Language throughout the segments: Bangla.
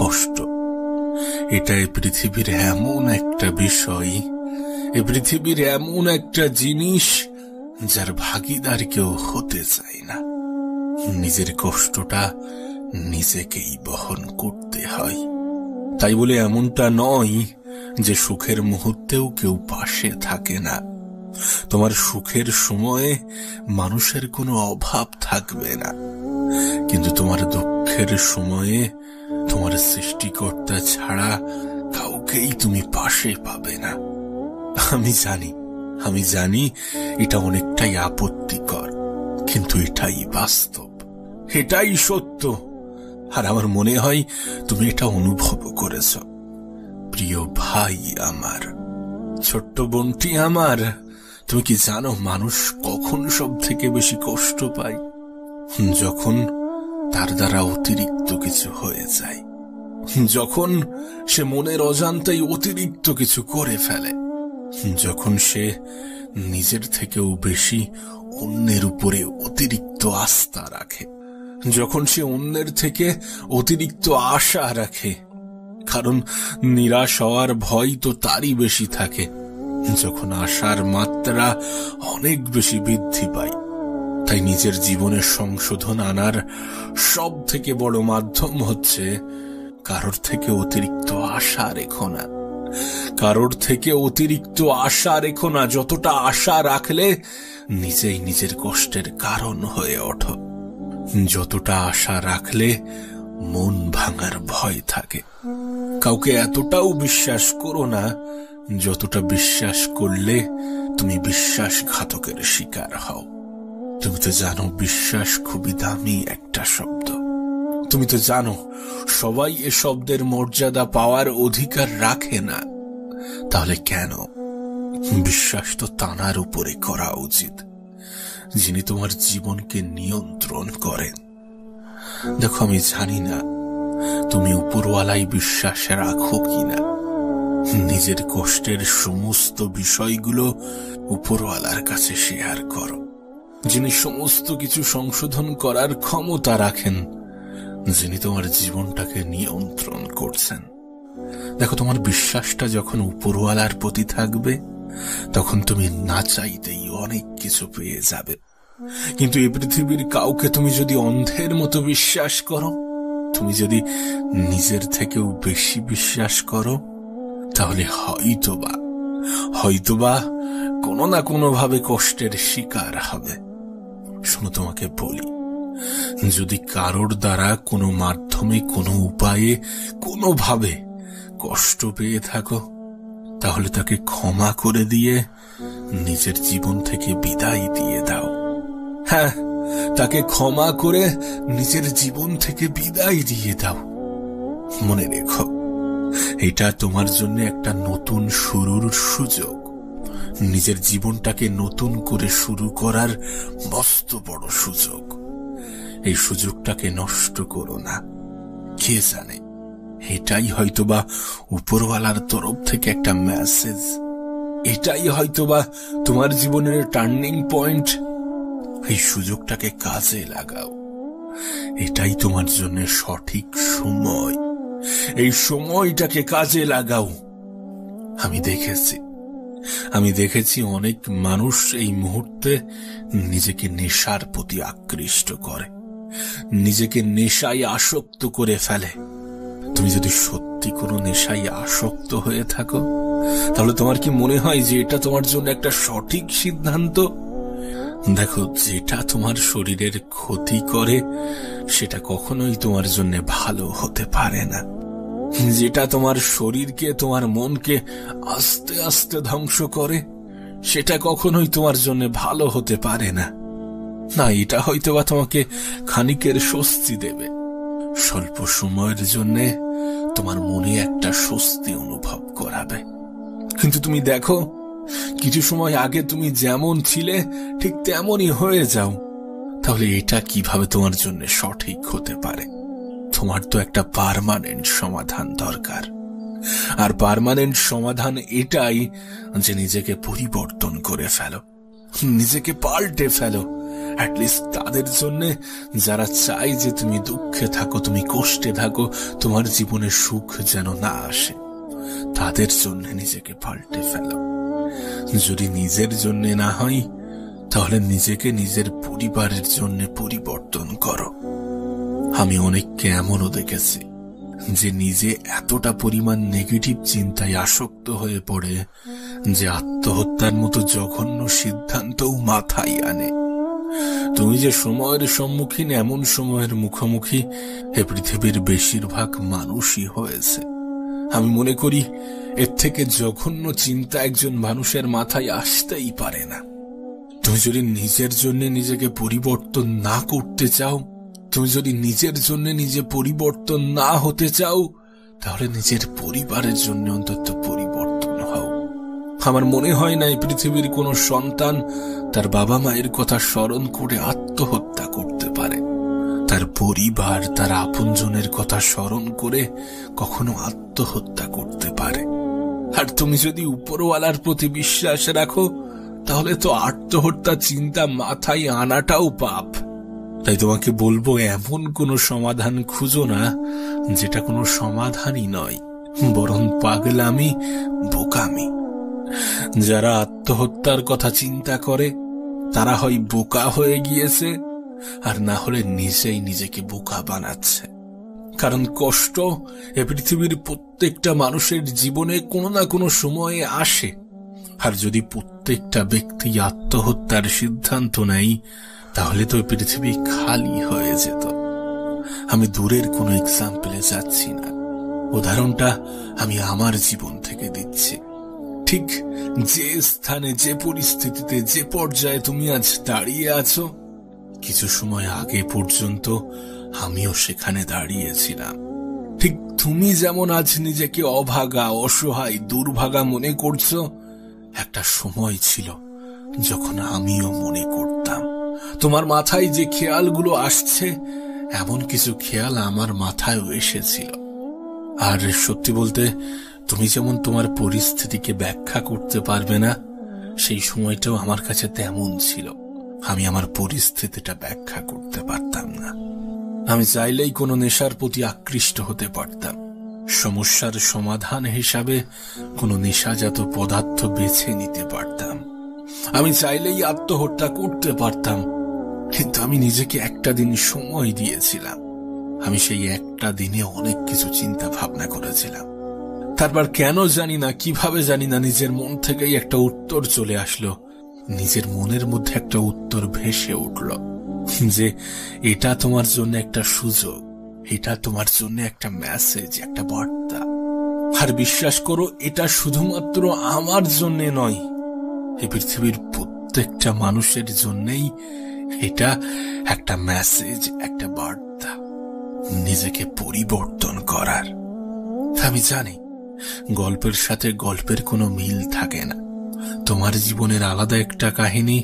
কষ্ট। এটা এই পৃথিবীর এমন একটা বিষয়, এই পৃথিবীর এমন একটা জিনিস যার ভাগীদার কেউ হতে চায় না। নিজের কষ্টটা নিজেকেই বহন করতে হয়। তাই বলে এমনটা নয় যে সুখের মুহূর্তেও কেউ পাশে থাকে না। তোমার সুখের সময়ে মানুষের কোনো অভাব থাকবে না, কিন্তু তোমার দুঃখের সময়ে তোমার সৃষ্টিকর্তা ছাড়া কাউকেই তুমি পাশে পাবে না। আমি জানি এটা অনেকটাই আপত্তিকর, কিন্তু এটাই বাস্তব, এটাই সত্য। আর আমার মনে হয় তুমি এটা অনুভব করেছ। প্রিয় ভাই আমার, ছোট্ট বোনটি আমার, তুমি কি জানো মানুষ কখন সব থেকে বেশি কষ্ট পায়? যখন তার দ্বারা অতিরিক্ত কিছু হয়ে যায়, যখন সে মনের অজান্তেই অতিরিক্ত কিছু করে ফেলে, যখন সে নিজের থেকেও বেশি অন্যের উপরে অতিরিক্ত আস্থা রাখে, যখন সে অন্যের থেকে অতিরিক্ত আশা রাখে। কারণ নিরাশ হওয়ার ভয় তো তারই বেশি থাকে যখন আশার মাত্রা অনেক বেশি বৃদ্ধি পায়। তাই নিজের জীবনে সংশোধন আনার সব থেকে বড় মাধ্যম হচ্ছে কারোর থেকে অতিরিক্ত আশা রেখো না। কারোর থেকে অতিরিক্ত আশা রেখো না। যতটা আশা রাখলে নিজেই নিজের কষ্টের কারণ হয়ে ওঠো। যতটা আশা রাখলে মন ভাঙার ভয় থাকে। কাউকে এতটাও বিশ্বাস করো না যতটা বিশ্বাস করলে তুমি বিশ্বাসঘাতকের শিকার হও। তুমি তো জানো বিশ্বাস খুবই দামি একটা শব্দ। তুমি তো জানো সবাই এ শব্দের মর্যাদা পাওয়ার অধিকার রাখে না। তাহলে কেন? বিশ্বাস তো তানার উপরে করা উচিত যিনি তোমার জীবনকে নিয়ন্ত্রণ করেন। দেখো, আমি জানি না তুমি উপরওয়ালাই বিশ্বাস রাখো কিনা। নিজের কষ্টের সমস্ত বিষয়গুলো উপরওয়ালার কাছে শেয়ার করো, যিনি সমস্ত কিছু সংশোধন করার ক্ষমতা রাখেন, যিনি তোমার জীবনটাকে নিয়ন্ত্রণ করছেন। দেখো, তোমার বিশ্বাসটা যখন উপরওয়ালার প্রতি থাকবে তখন তুমি না চাইতেই অনেক কিছু পেয়ে যাবে। কিন্তু এই পৃথিবীর কাউকে তুমি যদি অন্ধের মতো বিশ্বাস করো, তুমি যদি নিজের থেকেও বেশি বিশ্বাস করো, তাহলে হয়তোবা কোনো না কোনো ভাবে কষ্টের শিকার হবে। শোনো, তোমাকে বলি, যদি কারোর দ্বারা কোনো মাধ্যমে, কোনো উপায়ে, কোনোভাবে কষ্ট পেয়ে থাকো, তাহলে তাকে ক্ষমা করে দিয়ে নিজের জীবন থেকে বিদায় দিয়ে দাও। হ্যাঁ, তাকে ক্ষমা করে নিজের জীবন থেকে বিদায় দিয়ে দাও। মনে রেখো, এটা তোমার জন্য একটা নতুন শুরুর সুযোগ। নিজের জীবনটাকে নতুন করে শুরু করার মস্ত বড় সুযোগ। এই সুযোগটাকে নষ্ট করো না। কে জানে, এটাই হয়তোবা উপরওয়ালার তরফ থেকে একটা মেসেজ। এটাই হয়তোবা তোমার জীবনের টার্নিং পয়েন্ট। এই সুযোগটাকে কাজে লাগাও। এটাই তোমার জন্য সঠিক সময়। এই সময়টাকে কাজে লাগাও। আমি দেখেছি অনেক মানুষ এই মুহূর্তে নিজেকে নেশার প্রতি আকৃষ্ট করে, নিজেকে নেশায় আসক্ত করে ফেলে। তুমি যদি সত্যি কোনো নেশায় আসক্ত হয়ে থাকো, তাহলে তোমার কি মনে হয় যে এটা তোমার জন্য একটা সঠিক সিদ্ধান্ত? দেখো, যেটা তোমার শরীরের ক্ষতি করে সেটা কখনোই তোমার জন্য ভালো হতে পারে না। যেটা তোমার শরীরকে, তোমার মনকে আস্তে আস্তে ধ্বংস করে সেটা কখনোই তোমার জন্য ভালো হতে পারে না। এটা হয়তোবা তোমাকে খানিকের স্বস্তি দেবে, স্বল্প সময়ের জন্য তোমার মনে একটা স্বস্তি অনুভব করাবে। কিন্তু তুমি দেখো, কিছু সময় আগে তুমি যেমন ছিলে ঠিক তেমনই হয়ে যাও। তাহলে এটা কিভাবে তোমার জন্য সঠিক হতে পারে? তোমার তো একটা পার্মানেন্ট সমাধান দরকার। আর পার্মানেন্ট সমাধান এটাই যে নিজেকে পরিবর্তন করে ফেলো, নিজেকে পাল্টে ফেলো, অ্যাটলিস্ট তাদের জন্য যারা চায় যে তুমি দুঃখে থাকো, তুমি কষ্টে থাকো, তোমার জীবনে সুখ যেন না আসে, তাদের জন্য নিজেকে পাল্টে ফেলো। যদি নিজের জন্য না হয়, তাহলে নিজেকে নিজের পরিবারের জন্য পরিবর্তন করো। আমি অনেককে এমনও দেখেছি যে নিজে এতটা পরিমাণ নেগেটিভ চিন্তায় আসক্ত হয়ে পড়ে যে আত্মহত্যার মতো জঘন্য সিদ্ধান্তও মাথায় আনে। তুমি যে সময়ের সম্মুখীন, এমন সময়ের মুখোমুখি এ পৃথিবীর বেশিরভাগ মানুষই হয়েছে। আমি মনে করি এর থেকে জঘন্য চিন্তা একজন মানুষের মাথায় আসতেই পারে না। তুমি যদি নিজের জন্য নিজেকে পরিবর্তন না করতে চাও, তুমি যদি নিজের জন্য নিজে পরিবর্তন না হতে চাও, তাহলে নিজের পরিবারের জন্য অন্তত পরিবর্তন হও। আমার মনে হয় না এই পৃথিবীর কোনো সন্তান তার বাবা মায়ের কথা স্মরণ করে আত্মহত্যা করতে পারে। তার পরিবার, তার আপনজনের কথা স্মরণ করে কখনো আত্মহত্যা করতে পারে। আর তুমি যদি উপরওয়ালার প্রতি বিশ্বাস রাখো, তাহলে তো আত্মহত্যা চিন্তা মাথায় আনাটাও পাপ। তাই তোমাকে বলবো, এমন কোনো সমাধান খুঁজো না যেটা কোনো সমাধানই নয়, বরং পাগলামি, বোকামি। যারা আত্মহত্যার কথা চিন্তা করে তারা হয় বোকা হয়ে গিয়েছে, আর না হলে নিজেই নিজেকে বোকা বানাচ্ছে। কারণ কষ্ট এ পৃথিবীর প্রত্যেকটা মানুষের জীবনে কোনো না কোনো সময়ে আসে। আর যদি প্রত্যেকটা ব্যক্তি আত্মহত্যার সিদ্ধান্ত নেয়, তাহলে তো পৃথিবী খালি হয়ে যেত। আমি দূরের কোনো এক্সাম্পলে যাচ্ছি না, উদাহরণটা আমি আমার জীবন থেকে দিচ্ছি। ঠিক যে স্থানে, যে পরিস্থিতিতে, যে পর্যায়ে তুমি আজ দাঁড়িয়ে আছো, কিছু সময় আগে পর্যন্ত আমিও সেখানে দাঁড়িয়েছিলাম। ঠিক তুমি যেমন আজ নিজেকে অভাগা, অসহায়, দুর্ভাগা মনে করছো, একটা সময় ছিল যখন আমিও মনে করতাম। তোমার মাথায় যে খেয়ালগুলো আসছে, এমন কিছু খেয়াল আমার মাথায়ও এসেছিল। আর সত্যি বলতে, তুমি যেমন তোমার পরিস্থিতিকে ব্যাখ্যা করতে পারবে না, সেই সময়টাও আমার কাছে তেমন ছিল। আমি আমার পরিস্থিতিটা ব্যাখ্যা করতে পারতাম না। আমি চাইলেই কোনো নেশার প্রতি আকৃষ্ট হতে পারতাম। সমস্যার সমাধান হিসাবে কোনো নেশাজাত পদার্থ বেছে নিতে পারতাম। আমি চাইলেই আত্মহত্যা করতে পারতাম, কিন্তু আমি নিজেকে একটা দিন সময় দিয়েছিলাম। আমি সেই একটা দিনে অনেক কিছু চিন্তা ভাবনা করেছিলাম। তারপর কেন জানি না, কিভাবে জানি না, নিজের মন থেকেই একটা উত্তর চলে আসলো। নিজের মনের মধ্যে একটা উত্তর ভেসে উঠল যে এটা তোমার জন্য একটা সুযোগ, এটা তোমার জন্য একটা মেসেজ, একটা বার্তা। আর বিশ্বাস করো, এটা শুধুমাত্র আমার জন্য নয়, এই পৃথিবীর প্রত্যেকটা মানুষের জন্যই এটা একটা মেসেজ, একটা বার্তা নিজেকে পরিবর্তন করার। আমি জানি গল্পের সাথে গল্পের কোনো মিল থাকে না। তোমার জীবনের আলাদা একটা কাহিনী,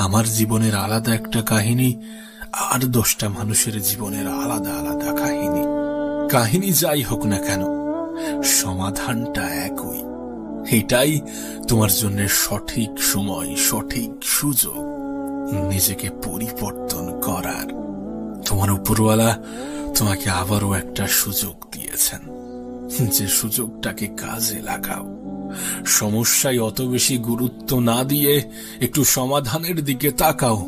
আমার জীবনের আলাদা একটা কাহিনী, আর 10টা মানুষের জীবনের আলাদা আলাদা কাহিনী। কাহিনী যাই হোক না কেন, সমাধানটা একই। এটাই তোমার জন্য সঠিক সময়, সঠিক সুযোগ নিজেকে পরিবর্তন করার। তোমার উপরওয়ালা তোমাকে আবারও একটা সুযোগ দিয়েছেন, যে সুযোগটাকে কাজে লাগাও। সমস্যায় অত বেশি গুরুত্ব না দিয়ে একটু সমাধানের দিকে তাকাও।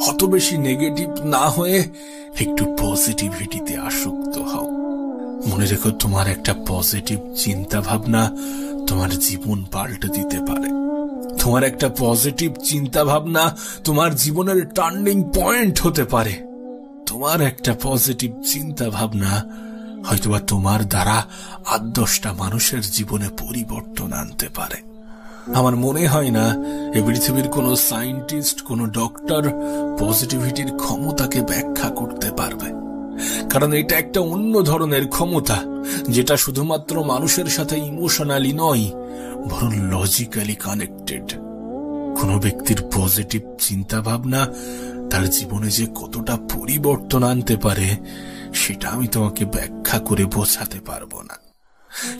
অত বেশি নেগেটিভ না হয়ে একটু পজিটিভিটিতে আসক্ত হও। মনে রেখো, তোমার একটা পজিটিভ চিন্তা ভাবনা তোমার জীবন পাল্টে দিতে পারে। তোমার একটা পজিটিভ চিন্তা ভাবনা তোমার জীবনের টার্নিং পয়েন্ট হতে পারে। তোমার একটা পজিটিভ চিন্তা ভাবনা হয়তোবা তোমার দ্বারা 8-10টা মানুষের জীবনে পরিবর্তন আনতে পারে। আমার মনে হয় না এই পৃথিবীর কোনো সায়েন্টিস্ট, কোনো ডক্টর পজিটিভিটির ক্ষমতাকে ব্যাখ্যা করতে পারবে। কারণ এটা একটা অন্য ধরনের ক্ষমতা, যেটা শুধুমাত্র মানুষের সাথে ইমোশনালি নয়, বরং লজিক্যালি কানেক্টেড। কোনো ব্যক্তির পজিটিভ চিন্তা ভাবনা তার জীবনে যে কতটা পরিবর্তন আনতে পারে, সেটা আমি তোমাকে ব্যাখ্যা করে বোঝাতে পারবো না।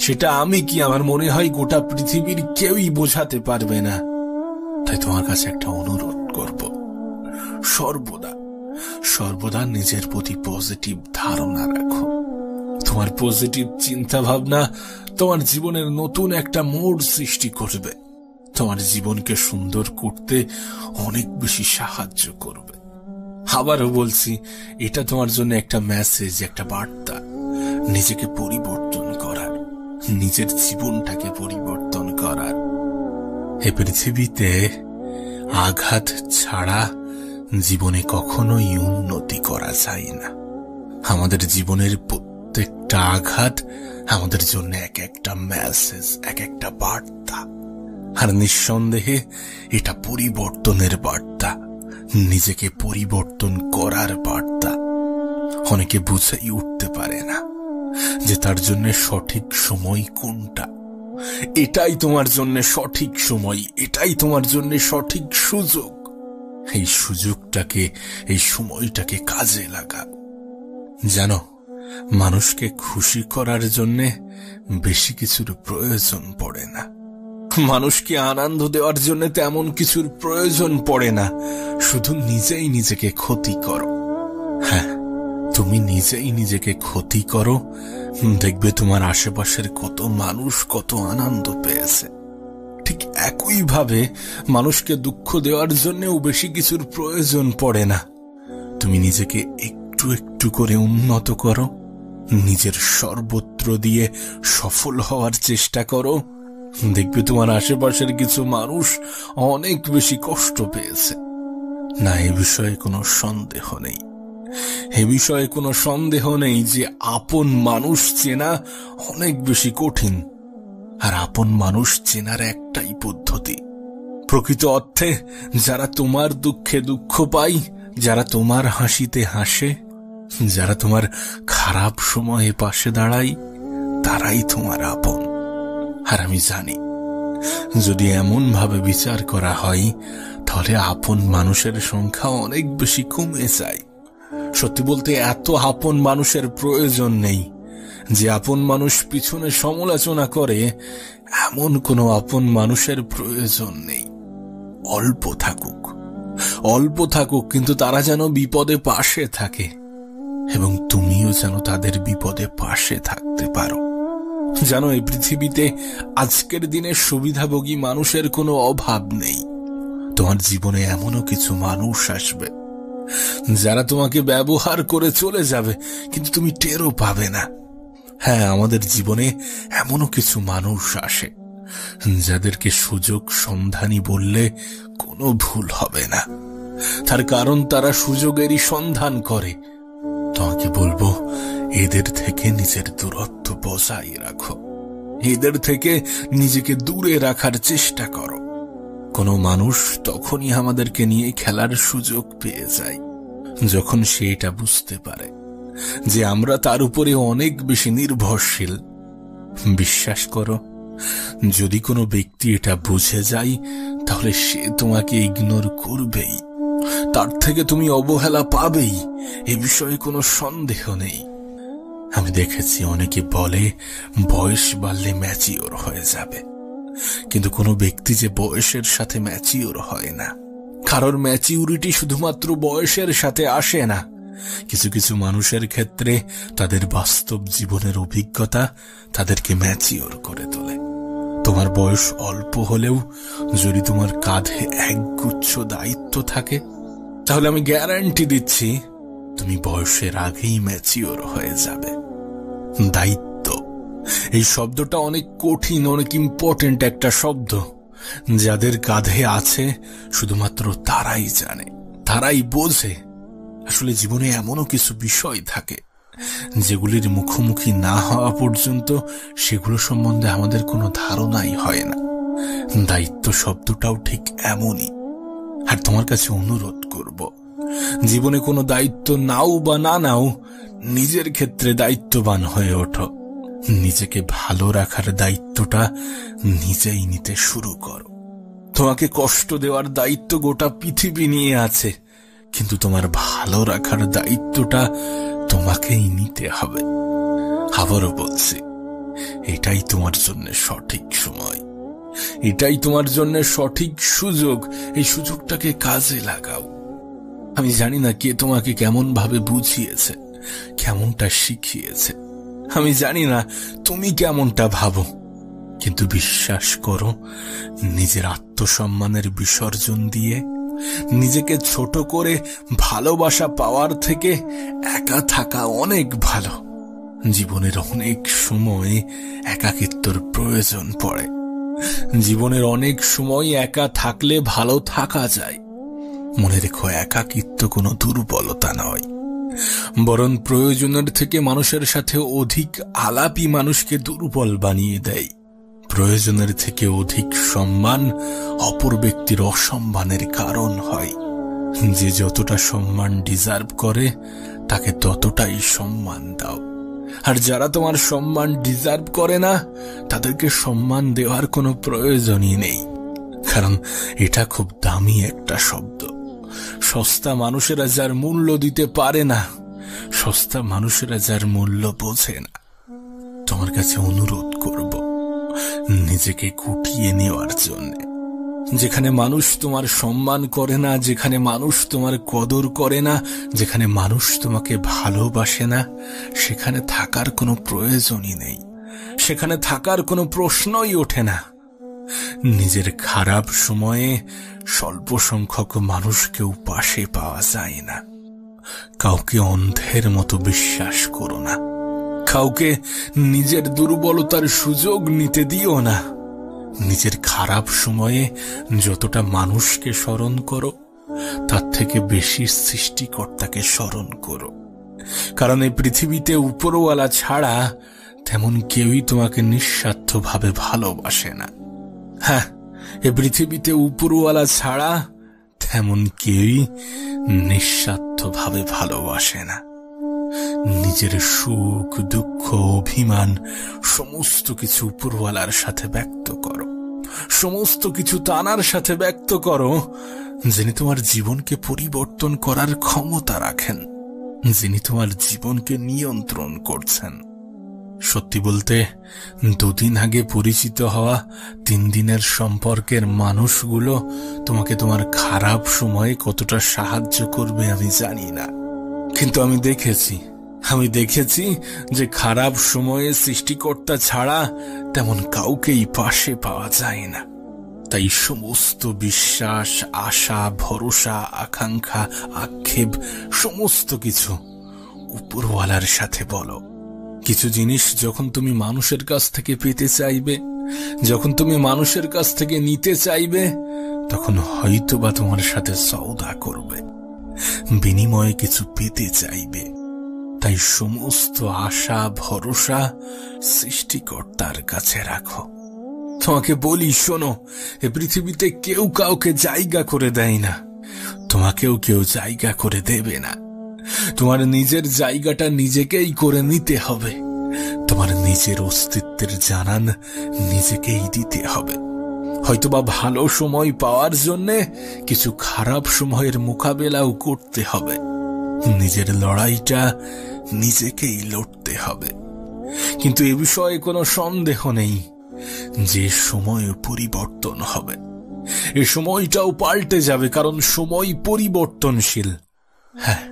সেটা আমি কি, আমার মনে হয় গোটা পৃথিবীর কেউই বোঝাতে পারবে না। তাই তোমার কাছে একটা অনুরোধ করব, সর্বদা সর্বদা নিজের প্রতি পজিটিভ ধারণা রাখো। তোমার পজিটিভ চিন্তা ভাবনা তোমার জীবনের নতুন একটা মোড় সৃষ্টি করবে, তোমার জীবনকে সুন্দর করতে অনেক বেশি সাহায্য করবে। আবারও বলছি, এটা তোমার জন্য একটা মেসেজ, একটা বার্তা নিজেকে পরিবর্তন করার, নিজের জীবনটাকে পরিবর্তন করার। এ পৃথিবীতে আঘাত ছাড়া জীবনে কখনোই উন্নতি করা যায় না। আমাদের জীবনের প্রত্যেকটা আঘাত আমাদের জন্য এক একটা মেসেজ, এক একটা বার্তা। আর নিঃসন্দেহে এটা পরিবর্তনের বার্তা, নিজেকে পরিবর্তন করার বার্তা। অনেকে বুঝেই উঠতে পারে না যে তার জন্য সঠিক সময় কোনটা। এটাই তোমার জন্য সঠিক সময়, এটাই তোমার জন্য সঠিক সুযোগ। এই সুযোগটাকে, এই সময়টাকে কাজে লাগাও। জানো, মানুষকে খুশি করার জন্য বেশি কিছুর প্রয়োজন পড়ে না, মানুষকে আনন্দ দেওয়ার জন্য তেমন কিছুর প্রয়োজন পড়ে না। শুধু নিজেই নিজেকে ক্ষতি করো। হ্যাঁ, তুমি নিজেই নিজেকে ক্ষতি করো, দেখবে তোমার আশেপাশের কত মানুষ কত আনন্দ পেয়েছে। ঠিক একইভাবে মানুষকে দুঃখ দেওয়ার জন্যও বেশি কিছুর প্রয়োজন পড়ে না। তুমি নিজেকে একটু একটু করে উন্নত করো, নিজের সর্বত্র দিয়ে সফল হওয়ার চেষ্টা করো, দেখবে তোমার আশেপাশের কিছু মানুষ অনেক বেশি কষ্ট পেয়েছে। না, এ বিষয়ে কোনো সন্দেহ নেই, এ বিষয়ে কোনো সন্দেহ নেই যে আপন মানুষ চেনা অনেক বেশি কঠিন। আর আপন মানুষ চেনার একটাই পদ্ধতি, প্রকৃত অর্থে যারা তোমার দুঃখে দুঃখ পায়, যারা তোমার হাসিতে হাসে, যারা তোমার খারাপ সময়ে পাশে দাঁড়ায়, তারাই তোমার আপন। আর আমি জানি, যদি এমন ভাবে বিচার করা হয় তাহলে আপন মানুষের সংখ্যা অনেক বেশি কমে যায়। সত্যি বলতে এত আপন মানুষের প্রয়োজন নেই। যে আপন মানুষ পিছনে সমালোচনা করে, এমন কোনো আপন মানুষের প্রয়োজন নেই। অল্প থাকুক, অল্প থাকুক, কিন্তু তারা যেন বিপদে পাশে থাকে, এবং তুমিও যেন তাদের বিপদে পাশে থাকতে পারো। জানো, এই পৃথিবীতে আজকের দিনে সুবিধাভোগী মানুষের কোনো অভাব নেই। তোমার জীবনে এমনও কিছু মানুষ আসবে যারা তোমাকে ব্যবহার করে চলে যাবে, কিন্তু তুমি টেরও পাবে না। হ্যাঁ, আমাদের জীবনে এমনও কিছু মানুষ আসে যাদেরকে সুযোগ সন্ধানী বললে কোনো ভুল হবে না। তার কারণ তারা সুযোগেরই সন্ধান করে। তোমাকে বলবো, এদের থেকে নিজের দূরত্ব বজায় রাখো, এদের থেকে নিজেকে দূরে রাখার চেষ্টা করো। কোনো মানুষ তখনই আমাদেরকে নিয়ে খেলার সুযোগ পেয়ে যায় যখন সে এটা বুঝতে পারে যে আমরা তার উপরে অনেক বেশি নির্ভরশীল। বিশ্বাস করো, যদি কোনো ব্যক্তি এটা বুঝে যায় তাহলে সে তোমাকে ইগনোর করবেই, তার থেকে তুমি অবহেলা পাবেই, এ বিষয়ে কোনো সন্দেহ নেই। আমি দেখেছি অনেকে বলে বয়স বাড়লে ম্যাচিওর হয়ে যাবে, কিন্তু কোনো ব্যক্তি যে বয়সের সাথে ম্যাচিওর হয় না। কারোর ম্যাচিউরিটি শুধুমাত্র বয়সের সাথে আসে না। কিছু কিছু মানুষের ক্ষেত্রে তাদের বাস্তব জীবনের অভিজ্ঞতা তাদেরকে ম্যাচিওর করে তোলে। তোমার বয়স অল্প হলেও যদি তোমার কাঁধে একগুচ্ছ দায়িত্ব থাকে, তাহলে আমি গ্যারান্টি দিচ্ছি তুমি বয়সের আগেই ম্যাচিওর হয়ে যাবে। দায়িত্ব, এই শব্দটা অনেক কঠিন, অনেক ইম্পর্টেন্ট একটা শব্দ। যাদের কাঁধে আছে শুধুমাত্র তারাই জানে, তারাই বোঝে। আসলে জীবনে এমনও কিছু বিষয় থাকে যেগুলির মুখোমুখি না হওয়া পর্যন্ত সেগুলো সম্বন্ধে আমাদের কোনো ধারণাই হয় না। দায়িত্ব শব্দটাও ঠিক এমনই। আর তোমার কাছে অনুরোধ করব, জীবনে কোনো দায়িত্ব নাও বা না নাও, নিজের ক্ষেত্রে দায়িত্ববান হয়ে ওঠো। নিজেকে ভালো রাখার দায়িত্বটা নিজেই নিতে শুরু করো। তোমাকে কষ্ট দেওয়ার দায়িত্ব গোটা পৃথিবী নিয়ে আছে, কিন্তু তোমার ভালো রাখার দায়িত্বটা তোমাকেই নিতে হবে। আবারও বলছি, এটাই তোমার জন্য সঠিক সময়, এটাই তোমার জন্য সঠিক সুযোগ। এই সুযোগটাকে কাজে লাগাও। আমি জানি না কে তোমাকে কেমন ভাবে বুঝিয়েছে, কেমনটা শিখিয়েছে। আমি জানি না তুমি কেমনটা ভাবো, কিন্তু বিশ্বাস করো, নিজের আত্মসম্মানের বিসর্জন দিয়ে নিজেকে ছোট করে ভালোবাসা পাওয়ার থেকে একা থাকা অনেক ভালো। জীবনের অনেক সময় একাকিত্বর প্রয়োজন পড়ে। জীবনের অনেক সময় একা থাকলে ভালো থাকা যায়। মনে রেখো, একাকিত্ব কোনো দুর্বলতা নয়, বরং প্রয়োজনের থেকে মানুষের সাথে অধিক আলাপই মানুষকে দুর্বল বানিয়ে দেয়। প্রয়োজনের থেকে অধিক সম্মান অপর ব্যক্তির অসম্মানের কারণ হয়। যে যতটা সম্মান ডিজার্ভ করে তাকে ততটাই সম্মান দাও, আর যারা তোমার সম্মান ডিজার্ভ করে না তাদেরকে সম্মান দেওয়ার কোনো প্রয়োজনই নেই। কারণ এটা খুব দামি একটা শব্দ। সস্তা মানুষেরা যার মূল্য দিতে পারে না, সস্তা মানুষেরা যার মূল্য বোঝে না। তোমার কাছে অনুরোধ করব নিজেকে গুটিয়ে নেওয়ার জন্য। যেখানে মানুষ তোমার সম্মান করে না, যেখানে মানুষ তোমার কদর করে না, যেখানে মানুষ তোমাকে ভালোবাসে না, সেখানে থাকার কোনো প্রয়োজনই নেই, সেখানে থাকার কোনো প্রশ্নই ওঠে না। নিজের খারাপ সময়ে স্বল্প সংখ্যক মানুষকেও পাশে পাওয়া যায় না। কাউকে অন্ধের মতো বিশ্বাস করো না, কাউকে নিজের দুর্বলতার সুযোগ নিতে দিও না। নিজের খারাপ সময়ে যতটা মানুষকে স্মরণ করো, তার থেকে বেশি সৃষ্টিকর্তাকে স্মরণ করো। কারণ এই পৃথিবীতে উপরওয়ালা ছাড়া তেমন কেউই তোমাকে নিঃস্বার্থভাবে ভালোবাসে না। হ্যাঁ, এ পৃথিবীতে উপরওয়ালা ছাড়া তেমন কেউই নিঃস্বার্থভাবে ভালোবাসে না। নিজের সুখ, দুঃখ, অভিমান সমস্ত কিছু উপরওয়ালার সাথে ব্যক্ত করো, সমস্ত কিছু তানার সাথে ব্যক্ত করো, যিনি তোমার জীবনকে পরিবর্তন করার ক্ষমতা রাখেন, যিনি তোমার জীবনকে নিয়ন্ত্রণ করছেন। সত্যি বলতে, 2 দিন আগে পরিচিত হওয়া 3 দিনের সম্পর্কের মানুষগুলো তোমাকে তোমার খারাপ সময়ে কতটা সাহায্য করবে আমি জানি না, কিন্তু আমি দেখেছি যে খারাপ সময়ে সৃষ্টিকর্তা ছাড়া তেমন কাউকেই পাশে পাওয়া যায় না। তাই সমস্ত বিশ্বাস, আশা, ভরসা, আকাঙ্ক্ষা, আক্ষেপ সমস্ত কিছু উপরওয়ালার সাথে বলো। কিছু জিনিস যখন তুমি মানুষের কাছ থেকে পেতে চাইবে, যখন তুমি মানুষের কাছ থেকে নিতে চাইবে, তখন হয়তোবা তোমার সাথে সওদা করবে, বিনিময়ে কিছু পেতে চাইবে। তাই সমস্ত আশা, ভরসা সৃষ্টিকর্তার কাছে রাখো। তোমাকে বলি, শোনো, এ পৃথিবীতে কেউ কাউকে জায়গা করে দেয় না, তোমাকেও কেউ জায়গা করে দেবে না। তোমার নিজের জায়গাটা নিজেকেই করে নিতে হবে। তোমার নিজের অস্তিত্বের জানান নিজেকেই দিতে হবে। হয়তোবা ভালো সময় পাওয়ার জন্য কিছু খারাপ সময়ের মোকাবেলাও করতে হবে। নিজের লড়াইটা নিজেকেই লড়তে হবে। কিন্তু এ বিষয়ে কোনো সন্দেহ নেই যে সময় পরিবর্তন হবে, এ সময়টাও পাল্টে যাবে, কারণ সময় পরিবর্তনশীল। হ্যাঁ,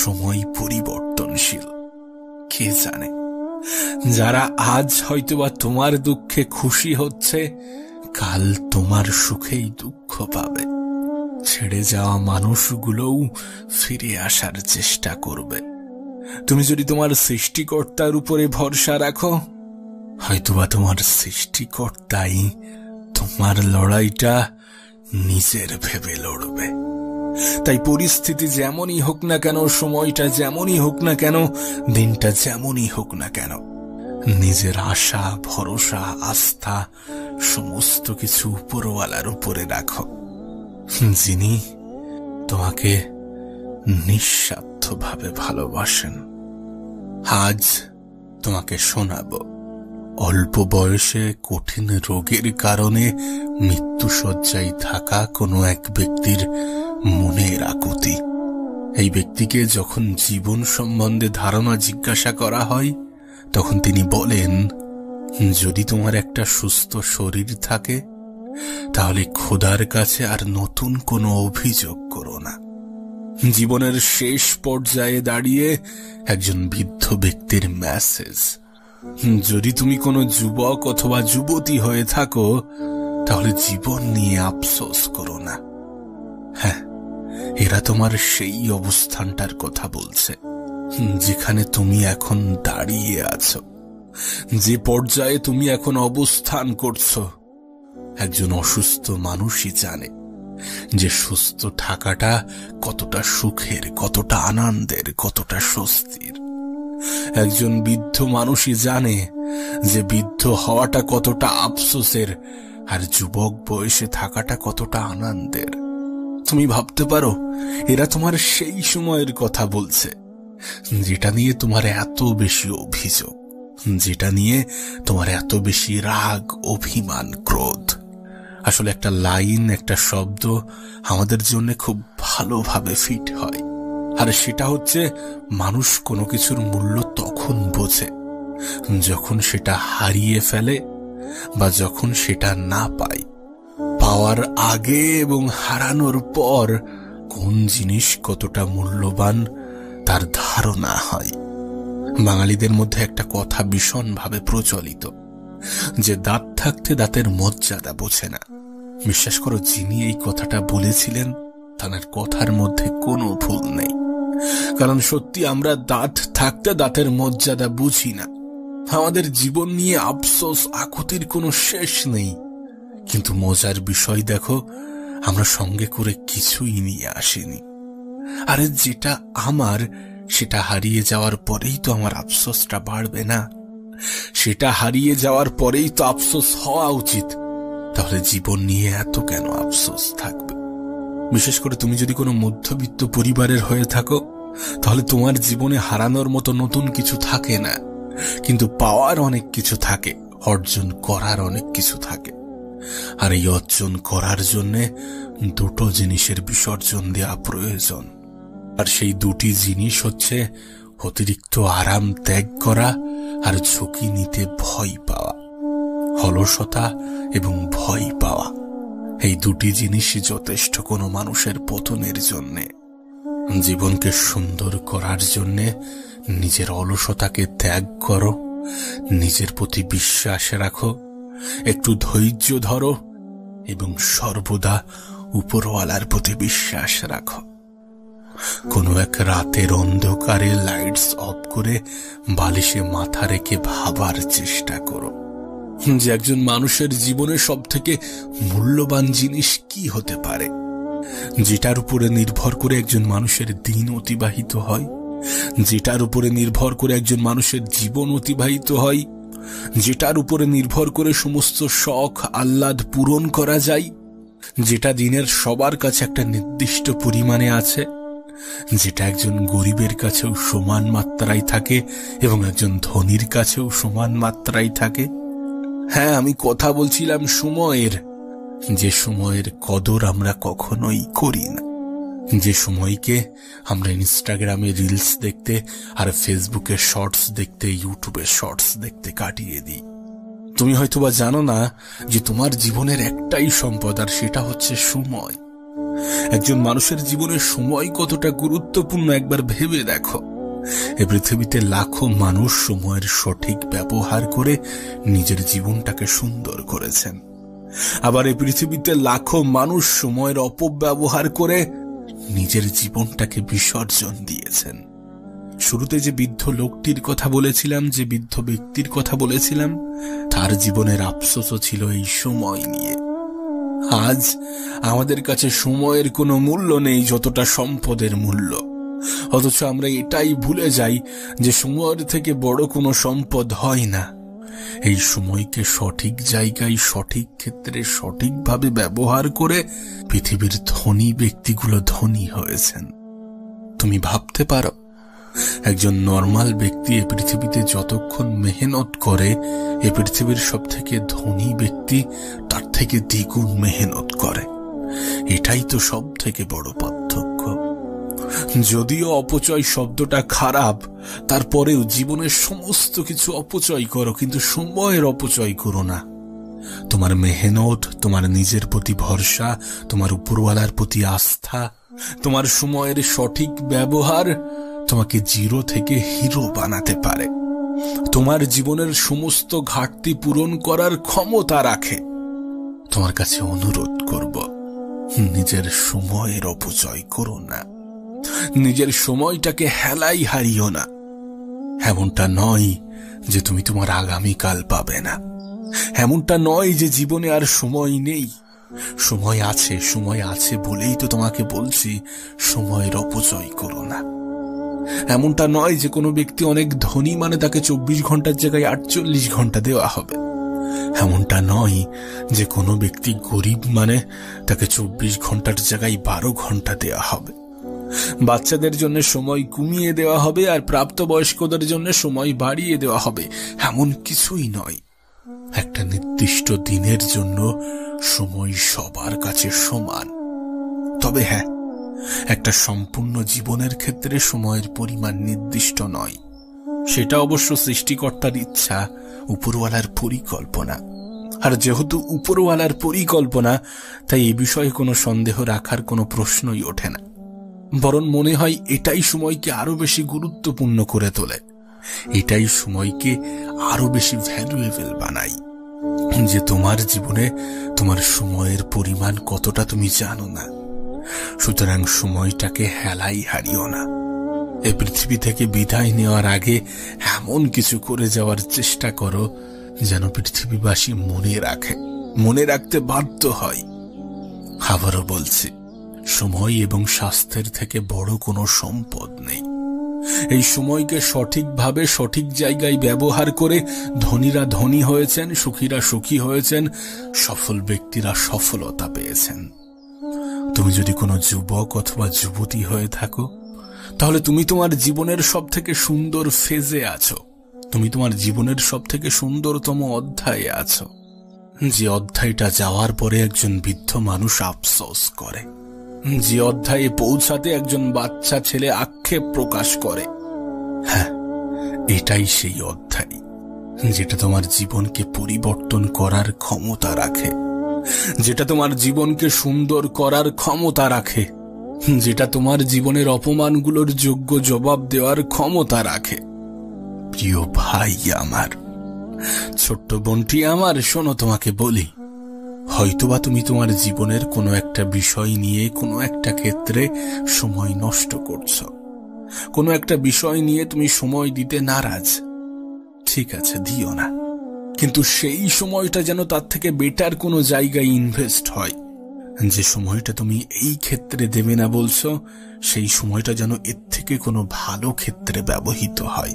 সময় পরিবর্তনশীল। কে জানে, যারা আজ হয়তোবা তোমার দুঃখে খুশি হচ্ছে, কাল তোমার সুখেই দুঃখ পাবে। ছেড়ে যাওয়া মানুষগুলোও ফিরে আসার চেষ্টা করবে। তুমি যদি তোমার সৃষ্টিকর্তার উপরে ভরসা রাখো, হয়তোবা তোমার সৃষ্টিকর্তাই তোমার লড়াইটা নিজের ভেবে লড়বে। তাই পরিস্থিতি যেমনই হোক না কেন, সময়টা যেমনই হোক না কেন, দিনটা যেমনই হোক না কেন, নিজের আশা, ভরসা, আস্থা সমস্ত কিছু উপরওয়ালার উপরে রাখো, যিনি তোমাকে নিঃস্বার্থভাবে ভালোবাসেন। আজ তোমাকে শোনাবো অল্প বয়সে কঠিন রোগের কারণে মৃত্যুশয্যায় থাকা কোনো এক ব্যক্তির মনের আকুতি। এই ব্যক্তিকে যখন জীবন সম্বন্ধে ধারণা জিজ্ঞাসা করা হয়, তখন তিনি বলেন, যদি তোমার একটা সুস্থ শরীর থাকে, তাহলে খোদার কাছে আর নতুন কোনো অভিযোগ করো না। জীবনের শেষ পর্যায়ে দাঁড়িয়ে একজন বৃদ্ধ ব্যক্তির মেসেজ। যদি তুমি কোনো যুবক অথবা যুবতী হয়ে থাকো, তাহলে জীবন নিয়ে আফসোস করো না। হ্যাঁ, এরা তোমার সেই অবস্থানটার কথা বলছে যেখানে তুমি এখন দাঁড়িয়ে আছো, যে পর্যায়ে তুমি এখন অবস্থান করছো। একজন অসুস্থ মানুষই জানে যে সুস্থ থাকাটা কতটা সুখের, কতটা আনন্দের, কতটা স্বস্তির। একজন বৃদ্ধ মানুষই জানে যে বৃদ্ধ হওয়াটা কতটা আফসোসের, আর যুবক বয়সে থাকাটা কতটা আনন্দের। তুমি ভাবতে পারো, এরা তোমার সেই সময়ের কথা বলছে যেটা নিয়ে তোমার এত বেশি অভিযোগ, যেটা নিয়ে তোমার এত বেশি রাগ, অভিমান, ক্রোধ। আসলে একটা লাইন, একটা শব্দ আমাদের জন্য খুব ভালোভাবে ফিট হয়, আর সেটা হচ্ছে মানুষ কোনো কিছুর মূল্য তখন বোঝে যখন সেটা হারিয়ে ফেলে বা যখন সেটা না পায়। পাওয়ার আগে এবং হারানোর পর কোন জিনিস কতটা মূল্যবান তার ধারণা হয়। বাঙালিদের মধ্যে একটা কথা ভীষণভাবে প্রচলিত যে দাঁত থাকতে দাঁতের মর্যাদা বোঝে না। বিশ্বাস করো, যিনি এই কথাটা বলেছিলেন তার কথার মধ্যে কোনো ভুল নেই। কারণ সত্যি আমরা দাঁত থাকতে দাঁতের মর্যাদা বুঝি না। আমাদের জীবন নিয়ে আফসোস আকুতির কোনো শেষ নেই। কিন্তু মজার বিষয় দেখো, আমরা সঙ্গে করে কিছুই নিয়ে আসিনি। আরে যেটা আমার, সেটা হারিয়ে যাওয়ার পরেই তো আমার আফসোসটা বাড়বে না? সেটা হারিয়ে যাওয়ার পরেই তো আফসোস হওয়া উচিত। তাহলে জীবন নিয়ে এত কেন আফসোস থাকবে? বিশেষ করে তুমি যদি কোনো মধ্যবিত্ত পরিবারের হয়ে থাকো, তাহলে তোমার জীবনে হারানোর মতো নতুন কিছু থাকে না, কিন্তু পাওয়ার অনেক কিছু থাকে, অর্জন করার অনেক কিছু থাকে। আর এই অর্জন করার জন্যে দুটো জিনিসের বিসর্জন দেওয়া প্রয়োজন। আর সেই দুটি জিনিস হচ্ছে অতিরিক্ত আরাম ত্যাগ করা আর ঝুঁকি নিতে ভয় পাওয়া। অলসতা এবং ভয় পাওয়া, এই দুটি জিনিসই যথেষ্ট কোনো মানুষের পতনের জন্যে। জীবনকে সুন্দর করার জন্যে নিজের অলসতাকে ত্যাগ করো, নিজের প্রতি বিশ্বাস রাখো, একটু ধৈর্য ধরো এবং সর্বদা উপরওয়ালার প্রতি বিশ্বাস রাখো। কোনো এক রাতের অন্ধকারে লাইটস অফ করে বালিশে মাথা রেখে ভাবার চেষ্টা করো যে একজন মানুষের জীবনে সব থেকে মূল্যবান জিনিস কি হতে পারে, যেটার উপরে নির্ভর করে একজন মানুষের দিন অতিবাহিত হয়, যেটার উপরে নির্ভর করে একজন মানুষের জীবন অতিবাহিত হয়, যেটার উপরে নির্ভর করে সমস্ত শখ আহ্লাদ পূরণ করা যায়, যেটা দিনের সবার কাছে একটা নির্দিষ্ট পরিমাণে আছে, যেটা একজন গরিবের কাছেও সমান মাত্রায় থাকে এবং একজন ধনীর কাছেও সমান মাত্রায় থাকে। হ্যাঁ, আমি কথা বলছিলাম সময়ের, যে সময়ের কদর আমরা কখনোই করি না, যে সময়কে আমরা ইনস্টাগ্রামে রিলস দেখতে আর ফেসবুকে শর্টস দেখতে, ইউটিউবে শর্টস দেখতে কাটিয়ে দিই। তুমি হয়তোবা জানো না যে তোমার জীবনের একটাই সম্পদ, আর সেটা হচ্ছে সময়। একজন মানুষের জীবনে সময় কতটা গুরুত্বপূর্ণ একবার ভেবে দেখো। এই পৃথিবীতে লাখো মানুষ সময়ের সঠিক ব্যবহার করে নিজের জীবনটাকে সুন্দর করেছেন, আবার এই পৃথিবীতে লাখো মানুষ সময়ের অপব্যবহার করে নিজের জীবনটাকে বিসর্জন দিয়েছেন। শুরুতে যে বৃদ্ধ লোকটির কথা বলেছিলাম, যে বৃদ্ধ ব্যক্তির কথা বলেছিলাম, তার জীবনের আফসোসও ছিল এই সময় নিয়ে। আজ আমাদের কাছে সময়ের কোনো মূল্য নেই যতটা সম্পদের মূল্য, অথচ আমরা এটাই ভুলে যাই যে সময়ের থেকে বড় কোনো সম্পদ হয় না। এই সময়কে সঠিক জায়গায়, সঠিক ক্ষেত্রে, সঠিকভাবে ব্যবহার করে পৃথিবীর ধনী ব্যক্তিগুলো ধনী হয়েছেন। তুমি ভাবতে পারো, একজন নর্মাল ব্যক্তি এ পৃথিবীতে যতক্ষণ মেহনত করে, এ পৃথিবীর সব থেকে ধনী ব্যক্তি তার থেকে দ্বিগুণ মেহনত করে। এটাই তো সব থেকে বড় পার্থক্য। যদিও অপচয় শব্দটা খারাপ, তারপরেও জীবনের সমস্ত কিছু অপচয় করো, কিন্তু সময়ের অপচয় করো না। তোমার মেহনত, তোমার নিজের প্রতি ভরসা, তোমার উপরওয়ালার প্রতি আস্থা, তোমার সময়ের সঠিক ব্যবহার তোমাকে জিরো থেকে হিরো বানাতে পারে, তোমার জীবনের সমস্ত ঘাটতি পূরণ করার ক্ষমতা রাখে। তোমার কাছে অনুরোধ করব, নিজের সময়ের অপচয় করো না, নিজের সময়টাকে হেলাই হারিও না। এমনটা নয় যে তুমি তোমার আগামীকাল পাবে না, এমনটা নয় যে জীবনে আর সময় নেই। সময় আছে, সময় আছে বলেই তো তোমাকে বলছি সময়ের অপচয় করো না। এমনটা নয় যে কোনো ব্যক্তি অনেক ধনী মানে তাকে 24 ঘন্টার জায়গায় 48 ঘন্টা দেওয়া হবে। এমনটা নয় যে কোনো ব্যক্তি গরিব মানে তাকে 24 ঘন্টার জায়গায় 12 ঘন্টা দেওয়া হবে। বাচ্চাদের জন্য সময় কমিয়ে দেওয়া হবে আর প্রাপ্তবয়স্কদের জন্য সময় বাড়িয়ে দেওয়া হবে, এমন কিছুই নয়। একটা নির্দিষ্ট দিনের জন্য সময় সবার কাছে সমান। তবে হ্যাঁ, একটা সম্পূর্ণ জীবনের ক্ষেত্রে সময়ের পরিমাণ নির্দিষ্ট নয়। সেটা অবশ্য সৃষ্টিকর্তার ইচ্ছা, উপরওয়ালার পরিকল্পনা। আর যেহেতু উপরওয়ালার পরিকল্পনা, তাই এই বিষয়ে কোনো সন্দেহ রাখার কোনো প্রশ্নই ওঠে না। বরং মনে হয় এটাই সময়কে আরো বেশি গুরুত্বপূর্ণ করে তোলে, এটাই সময়কে আরো বেশি ভ্যালুয়েবল বানায়। যে তোমার জীবনে তোমার সময়ের পরিমাণ কতটা তুমি জানো না, সুতরাং সময়টাকে হেলাই হারিও না। এই পৃথিবী থেকে বিদায় নেওয়ার আগে এমন কিছু করে যাওয়ার চেষ্টা করো যেন পৃথিবীবাসী মনে রাখতে বাধ্য হয়। আবারও বলছি, সময় এবং স্বাস্থ্যের থেকে বড় কোনো সম্পদ নেই। এই সময়কে সঠিকভাবে সঠিক জায়গায় ব্যবহার করে ধনীরা ধনী হয়েছেন, সুখীরা সুখী হয়েছেন, সফল ব্যক্তিরা সফলতা পেয়েছেন। তুমি যদি কোনো যুবক অথবা যুবতী হয়ে থাকো, তাহলে তুমি তোমার জীবনের সব থেকে সুন্দর ফেজে আছো, তুমি তোমার জীবনের সব থেকে সুন্দরতম অধ্যায়ে আছো। যে অধ্যায়টা যাওয়ার পরে একজন বৃদ্ধ মানুষ আফসোস করে, যে অধ্যায়ে পৌঁছাতে একজন বাচ্চা ছেলে আক্ষেপ প্রকাশ করে। হ্যাঁ, এটাই সেই অধ্যায় যেটা তোমার জীবনকে পরিবর্তন করার ক্ষমতা রাখে, যেটা তোমার জীবনকে সুন্দর করার ক্ষমতা রাখে, যেটা তোমার জীবনের অপমানগুলোর যোগ্য জবাব দেওয়ার ক্ষমতা রাখে। প্রিয় ভাই আমার, ছোট্ট বোনটি আমার, শোনো তোমাকে বলি, হয়তোবা তুমি তোমার জীবনের কোনো একটা বিষয় নিয়ে কোনো একটা ক্ষেত্রে সময় নষ্ট করছো, কোনো একটা বিষয় নিয়ে তুমি সময় দিতে নারাজ। ঠিক আছে, দিও না, কিন্তু সেই সময়টা যেন তার থেকে বেটার কোনো জায়গায় ইনভেস্ট হয়। যে সময়টা তুমি এই ক্ষেত্রে দেবে না বলছো, সেই সময়টা যেন এর থেকে কোনো ভালো ক্ষেত্রে ব্যবহৃত হয়।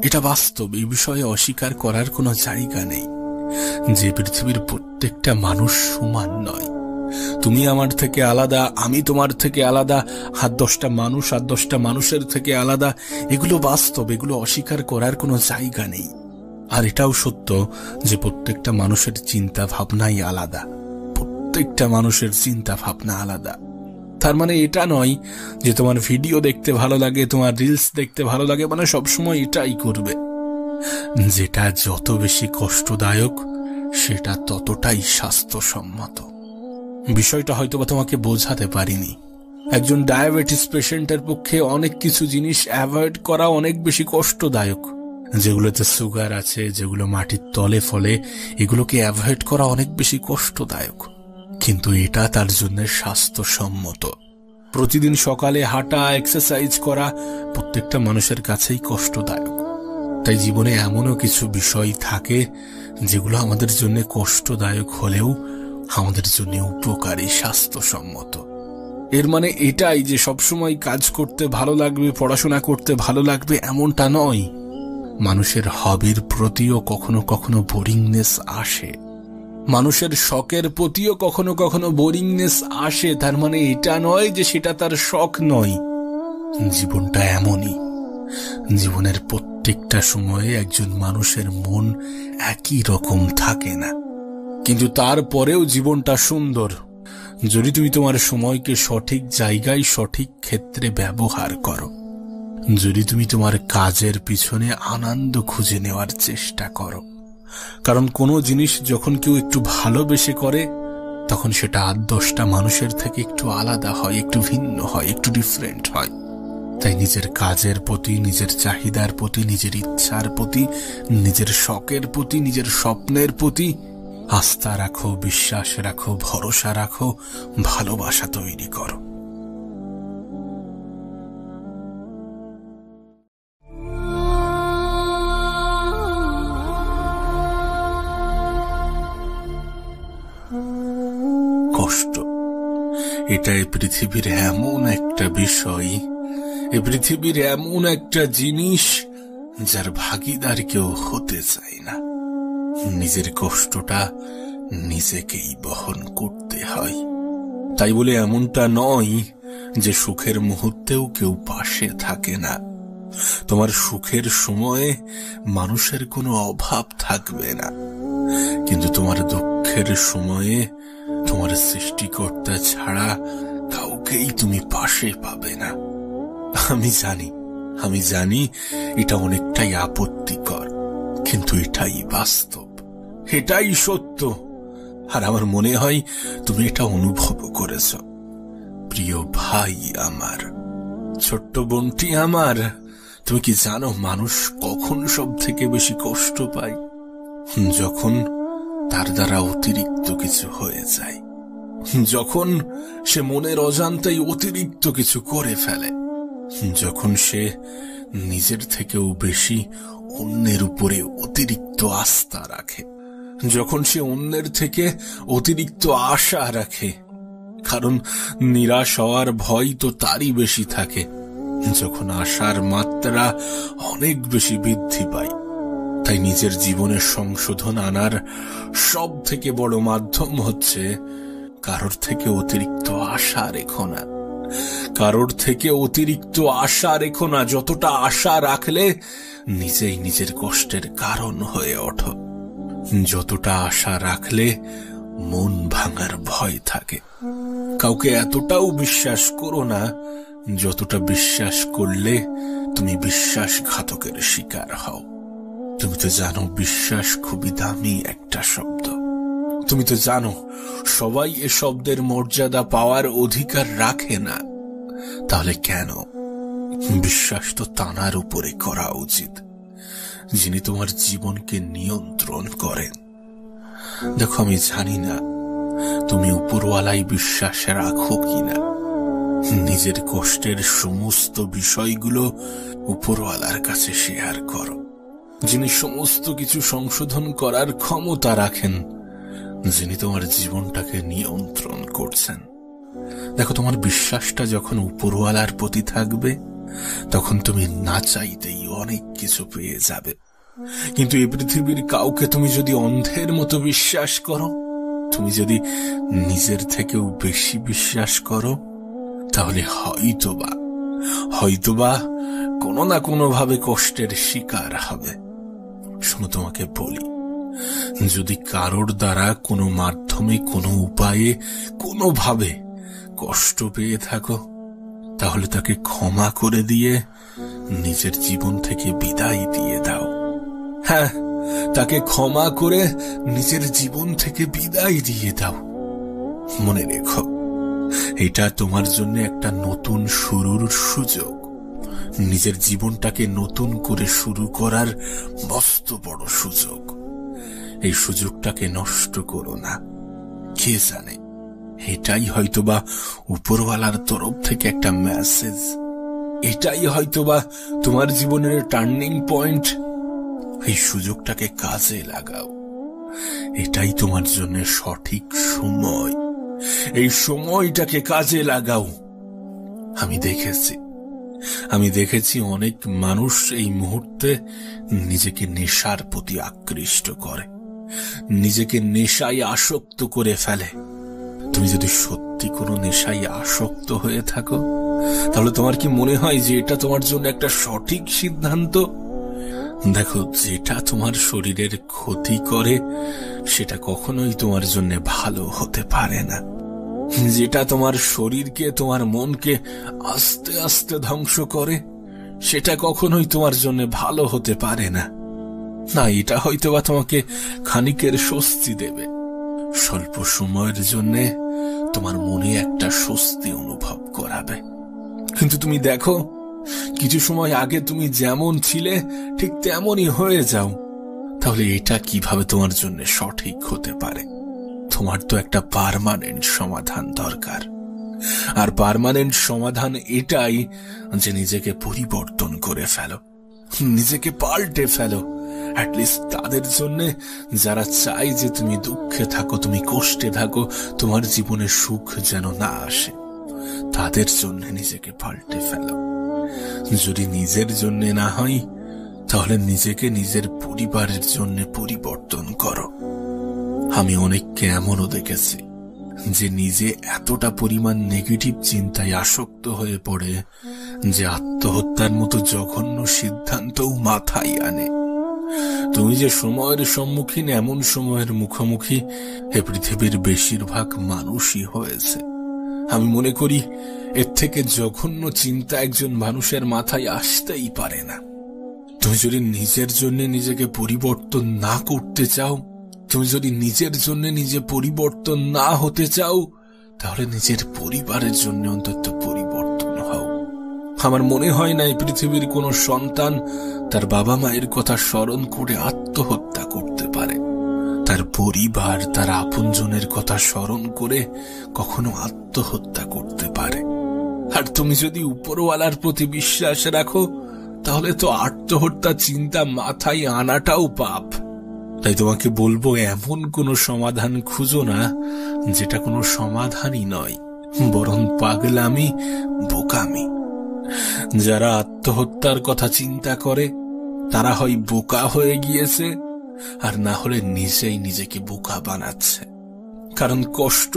এটা বাস্তব, এই বিষয়ে অস্বীকার করার কোনো জায়গা নেই। যে পৃথিবীর প্রত্যেকটা মানুষ সমান নয়। তুমি আমার থেকে আলাদা, আমি তোমার থেকে আলাদা, আর 10টা মানুষ আর 10টা মানুষের থেকে আলাদা, এগুলো বাস্তব, এগুলো অস্বীকার করার কোনো জায়গা নেই। আর এটাও সত্য যে প্রত্যেকটা মানুষের চিন্তা ভাবনাই আলাদা, প্রত্যেকটা মানুষের চিন্তা ভাবনা আলাদা। তার মানে এটা নয় যে তোমার ভিডিও দেখতে ভালো লাগে, তোমার রিলস দেখতে ভালো লাগে মানে সবসময় এটাই করবে। যেটা যত বেশি কষ্টদায়ক সেটা ততটাই স্বাস্থ্যসম্মত। বিষয়টা হয়তোবা তোমাকে বোঝাতে পারিনি। একজন ডায়াবেটিস পেশেন্টের পক্ষে অনেক কিছু জিনিস অ্যাভয়েড করা অনেক বেশি কষ্টদায়ক। যেগুলোতে সুগার আছে, যেগুলো মাটির তলে ফলে, এগুলোকে অ্যাভয়েড করা অনেক বেশি কষ্টদায়ক, কিন্তু এটা তার জন্য স্বাস্থ্যসম্মত। প্রতিদিন সকালে হাঁটা, এক্সারসাইজ করা প্রত্যেকটা মানুষের কাছেই কষ্টদায়ক। তাই জীবনে এমনও কিছু বিষয় থাকে যেগুলো আমাদের জন্য কষ্টদায়ক হলেও আমাদের জন্য উপকারী, স্বাস্থ্যসম্মত। এর মানে এটাই যে সবসময় কাজ করতে ভালো লাগবে, পড়াশোনা করতে ভালো লাগবে এমনটা নয়। মানুষের হবির প্রতিও কখনো কখনো বোরিংনেস আসে, মানুষের শখের প্রতিও কখনো কখনো বোরিংনেস আসে। তার মানে এটা নয় যে সেটা তার শখ নয়। জীবনটা এমনই, জীবনের প্রত্যেকটা সময়ে একজন মানুষের মন একই রকম থাকে না, কিন্তু তারপরেও জীবনটা সুন্দর যদি তুমি তোমার সময়কে সঠিক জায়গায় সঠিক ক্ষেত্রে ব্যবহার করো, যদি তুমি তোমার কাজের পিছনে আনন্দ খুঁজে নেওয়ার চেষ্টা করো। কারণ কোনো জিনিস যখন কেউ একটু ভালোবেসে করে তখন সেটা 8-10টা মানুষের থেকে একটু আলাদা হয়, একটু ভিন্ন হয়, একটু ডিফারেন্ট হয়। তাই নিজের কাজের প্রতি, নিজের চাহিদার প্রতি, নিজের ইচ্ছার প্রতি, নিজের শখের প্রতি, নিজের স্বপ্নের প্রতি আস্থা রাখো, বিশ্বাস রাখো, ভরসা রাখো, ভালোবাসা তৈরি করো। কষ্ট এটা এই পৃথিবীর এমন একটা বিষয়, এ পৃথিবীর এমন একটা জিনিস যার ভাগীদার কেউ হতে চায় না। নিজের কষ্টটা নিজেকেই বহন করতে হয়। তাই বলে এমনটা নয় যে সুখের মুহূর্তেও কেউ পাশে থাকে না। তোমার সুখের সময়ে মানুষের কোনো অভাব থাকবে না, কিন্তু তোমার দুঃখের সময়ে তোমার সৃষ্টিকর্তা ছাড়া কাউকেই তুমি পাশে পাবে না। আমি জানি এটা অনেকটাই আপত্তিকর, কিন্তু এটাই বাস্তব, এটাই সত্য। আর আমার মনে হয় তুমি এটা অনুভব করেছ। প্রিয় ভাই আমার, ছোট্ট বোনটি আমার, তুমি কি জানো মানুষ কখন সব থেকে বেশি কষ্ট পায়? যখন তার দ্বারা অতিরিক্ত কিছু হয়ে যায়, যখন সে মনের অজান্তেই অতিরিক্ত কিছু করে ফেলে, যখন সে নিজের থেকেও বেশি অন্যের উপরে অতিরিক্ত আস্থা রাখে, যখন সে অন্যের থেকে অতিরিক্ত আশা রাখে। কারণ নিরাশ হওয়ার ভয় তো তারই বেশি থাকে যখন আশার মাত্রা অনেক বেশি বৃদ্ধি পায়। তাই নিজের জীবনে সংশোধন আনার সব থেকে বড় মাধ্যম হচ্ছে কারোর থেকে অতিরিক্ত আশা রেখো না। কারোর থেকে অতিরিক্ত আশা রেখো না। যতটা আশা রাখলে নিজেই নিজের কষ্টের কারণ হয়ে ওঠো। যতটা আশা রাখলে মন ভাঙার ভয় থাকে। কাউকে এতটাও বিশ্বাস করো না যতটা বিশ্বাস করলে তুমি বিশ্বাসঘাতকের শিকার হও। তুমি তো জানো বিশ্বাস খুবই দামি একটা শব্দ। তুমি তো জানো সবাই এ শব্দের মর্যাদা পাওয়ার অধিকার রাখে না। তাহলে কেন? বিশ্বাস তো তানার উপরে করা উচিত যিনি তোমার জীবনকে নিয়ন্ত্রণ করেন। দেখো, আমি জানি না তুমি উপরওয়ালাই বিশ্বাস রাখো কিনা। নিজের কষ্টের সমস্ত বিষয়গুলো উপরওয়ালার কাছে শেয়ার করো, যিনি সমস্ত কিছু সংশোধন করার ক্ষমতা রাখেন, যিনি তোমার জীবনটাকে নিয়ন্ত্রণ করছেন। দেখো, তোমার বিশ্বাসটা যখন উপরওয়ালার প্রতি থাকবে তখন তুমি না চাইতেই অনেক কিছু পেয়ে যাবে। কিন্তু এই পৃথিবীর কাউকে তুমি যদি অন্ধের মতো বিশ্বাস করো, তুমি যদি নিজের থেকেও বেশি বিশ্বাস করো, তাহলে হয়তোবা কোনো না কোনো ভাবে কষ্টের শিকার হবে। শোনো, তোমাকে বলি, যদি কারোর দ্বারা কোনো মাধ্যমে, কোনো উপায়ে, কোনোভাবে কষ্ট পেয়ে থাকো, তাহলে তাকে ক্ষমা করে দিয়ে নিজের জীবন থেকে বিদায় দিয়ে দাও। হ্যাঁ, তাকে ক্ষমা করে নিজের জীবন থেকে বিদায় দিয়ে দাও। মনে রেখো, এটা তোমার জন্য একটা নতুন শুরুর সুযোগ। নিজের জীবনটাকে নতুন করে শুরু করার মস্ত বড় সুযোগ। এই সুযোগটাকে নষ্ট করো না। কে জানে, এটাই হয়তোবা উপরওয়ালার তরফ থেকে একটা মেসেজ। এটাই হয়তোবা তোমার জীবনের টার্নিং পয়েন্ট। এই সুযোগটাকে কাজে লাগাও। এটাই তোমার জন্য সঠিক সময়। এই সময়টাকে কাজে লাগাও। আমি দেখেছি অনেক মানুষ এই মুহূর্তে নিজেকে নেশার প্রতি আকৃষ্ট করে, নিজেকে নেশায় আসক্ত করে ফেলে। তুমি যদি সত্যি কোনো নেশায় আসক্ত হয়ে থাকো, তাহলে তোমার কি মনে হয় যে এটা তোমার জন্য একটা সঠিক সিদ্ধান্ত? দেখো, যেটা তোমার শরীরের ক্ষতি করে সেটা কখনোই তোমার জন্য ভালো হতে পারে না। যেটা তোমার শরীরকে, তোমার মনকে আস্তে আস্তে ধ্বংস করে সেটা কখনোই তোমার জন্য ভালো হতে পারে না। না, এটা হয়তোবা তোমাকে খানিকের স্বস্তি দেবে, স্বল্প সময়ের জন্য তোমার মনে একটা স্বস্তি অনুভব করাবে। কিন্তু তুমি দেখো, কিছু সময় আগে তুমি যেমন ছিলে ঠিক তেমনই হয়ে যাও। তাহলে এটা কিভাবে তোমার জন্য সঠিক হতে পারে? তোমার তো একটা পার্মানেন্ট সমাধান দরকার। আর পার্মানেন্ট সমাধান এটাই যে নিজেকে পরিবর্তন করে ফেলো, নিজেকে পাল্টে ফেলো। অ্যাটলিস্ট তাদের জন্য যারা চাই যে তুমি দুঃখে থাকো, তুমি কষ্টে থাকো, তোমার জীবনে সুখ যেন না আসে, তাদের জন্য নিজেকে পাল্টে ফেলো। যদি নিজের জন্য না হয়, তাহলে নিজেকে নিজের পরিবারের জন্য পরিবর্তন করো। আমি অনেককে এমনও দেখেছি যে নিজে এতটা পরিমাণ নেগেটিভ চিন্তায় আসক্ত হয়ে পড়ে যে আত্মহত্যার মতো জঘন্য সিদ্ধান্তও মাথায় আনে। তুমি যে সময়ের সম্মুখীন, এমন সময়ের মুখোমুখি এ পৃথিবীর বেশিরভাগ মানুষই হয়েছে। আমি মনে করি এর থেকে জঘন্য চিন্তা একজন মানুষের মাথায় আসতেই পারে না। তুমি যদি নিজের জন্য নিজেকে পরিবর্তন না করতে চাও, তুমি যদি নিজের জন্য নিজে পরিবর্তন না হতে চাও, তাহলে নিজের পরিবারের জন্য অন্তত পরিবর্তন হও। আমার মনে হয় না এই পৃথিবীর কোন সন্তান তার বাবা মায়ের কথা স্মরণ করে আত্মহত্যা করতে পারে। তার পরিবার, তার আপনজনের কথা স্মরণ করে কখনো আত্মহত্যা করতে পারে। আর তুমি যদি উপরওয়ালার প্রতি বিশ্বাস রাখো, তাহলে তো আত্মহত্যা চিন্তা মাথায় আনাটাও পাপ। তাই তোমাকে বলবো, এমন কোনো সমাধান খুঁজো না যেটা কোনো সমাধানই নয়, বরং পাগলামি, বোকামি। যারা আত্মহত্যার কথা চিন্তা করে তারা হয় বোকা হয়ে গিয়েছে, আর না হলে নিজেই নিজেকে বোকা বানাচ্ছে। কারণ কষ্ট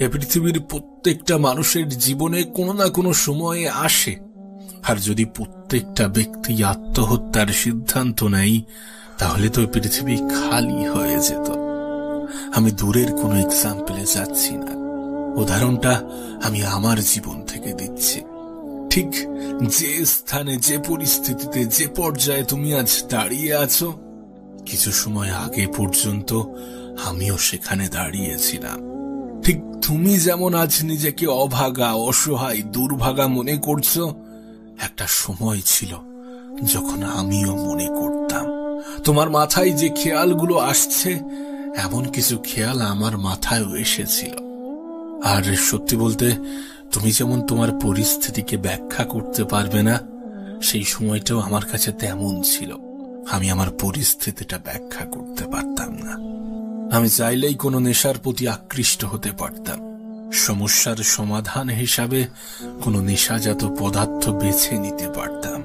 এ পৃথিবীর প্রত্যেকটা মানুষের জীবনে কোনো না কোনো সময়ে আসে। আর যদি প্রত্যেকটা ব্যক্তি আত্মহত্যার সিদ্ধান্ত নেয়, তাহলে তো পৃথিবী খালি হয়ে যেত। আমি দূরের কোনো এক্সাম্পলে যাচ্ছি না, উদাহরণটা আমি আমার জীবন থেকে দিচ্ছি। ঠিক যে স্থানে, যে পরিস্থিতিতে, যে পর্যায়ে তুমি আজ দাঁড়িয়ে আছো, কিছু সময় আগে পর্যন্ত আমিও সেখানে দাঁড়িয়েছিলাম। ঠিক তুমি যেমন আজ নিজেকে অভাগা, অসহায়, দুর্ভাগা মনে করছো, একটা সময় ছিল যখন আমিও মনে করতাম। তোমার মাথায় যে খেয়ালগুলো আসছে, এমন কিছু খেয়াল আমার মাথায়ও এসেছিল। আর সত্যি বলতে, তুমি যেমন তোমার পরিস্থিতিকে ব্যাখ্যা করতে পারবে না, সেই সময়টাও আমার কাছে তেমন ছিল। আমি আমার পরিস্থিতিটা ব্যাখ্যা করতে পারতাম না। আমি চাইলেই কোনো নেশার প্রতি আকৃষ্ট হতে পারতাম। সমস্যার সমাধান হিসাবে কোনো নেশাজাত পদার্থ বেছে নিতে পারতাম।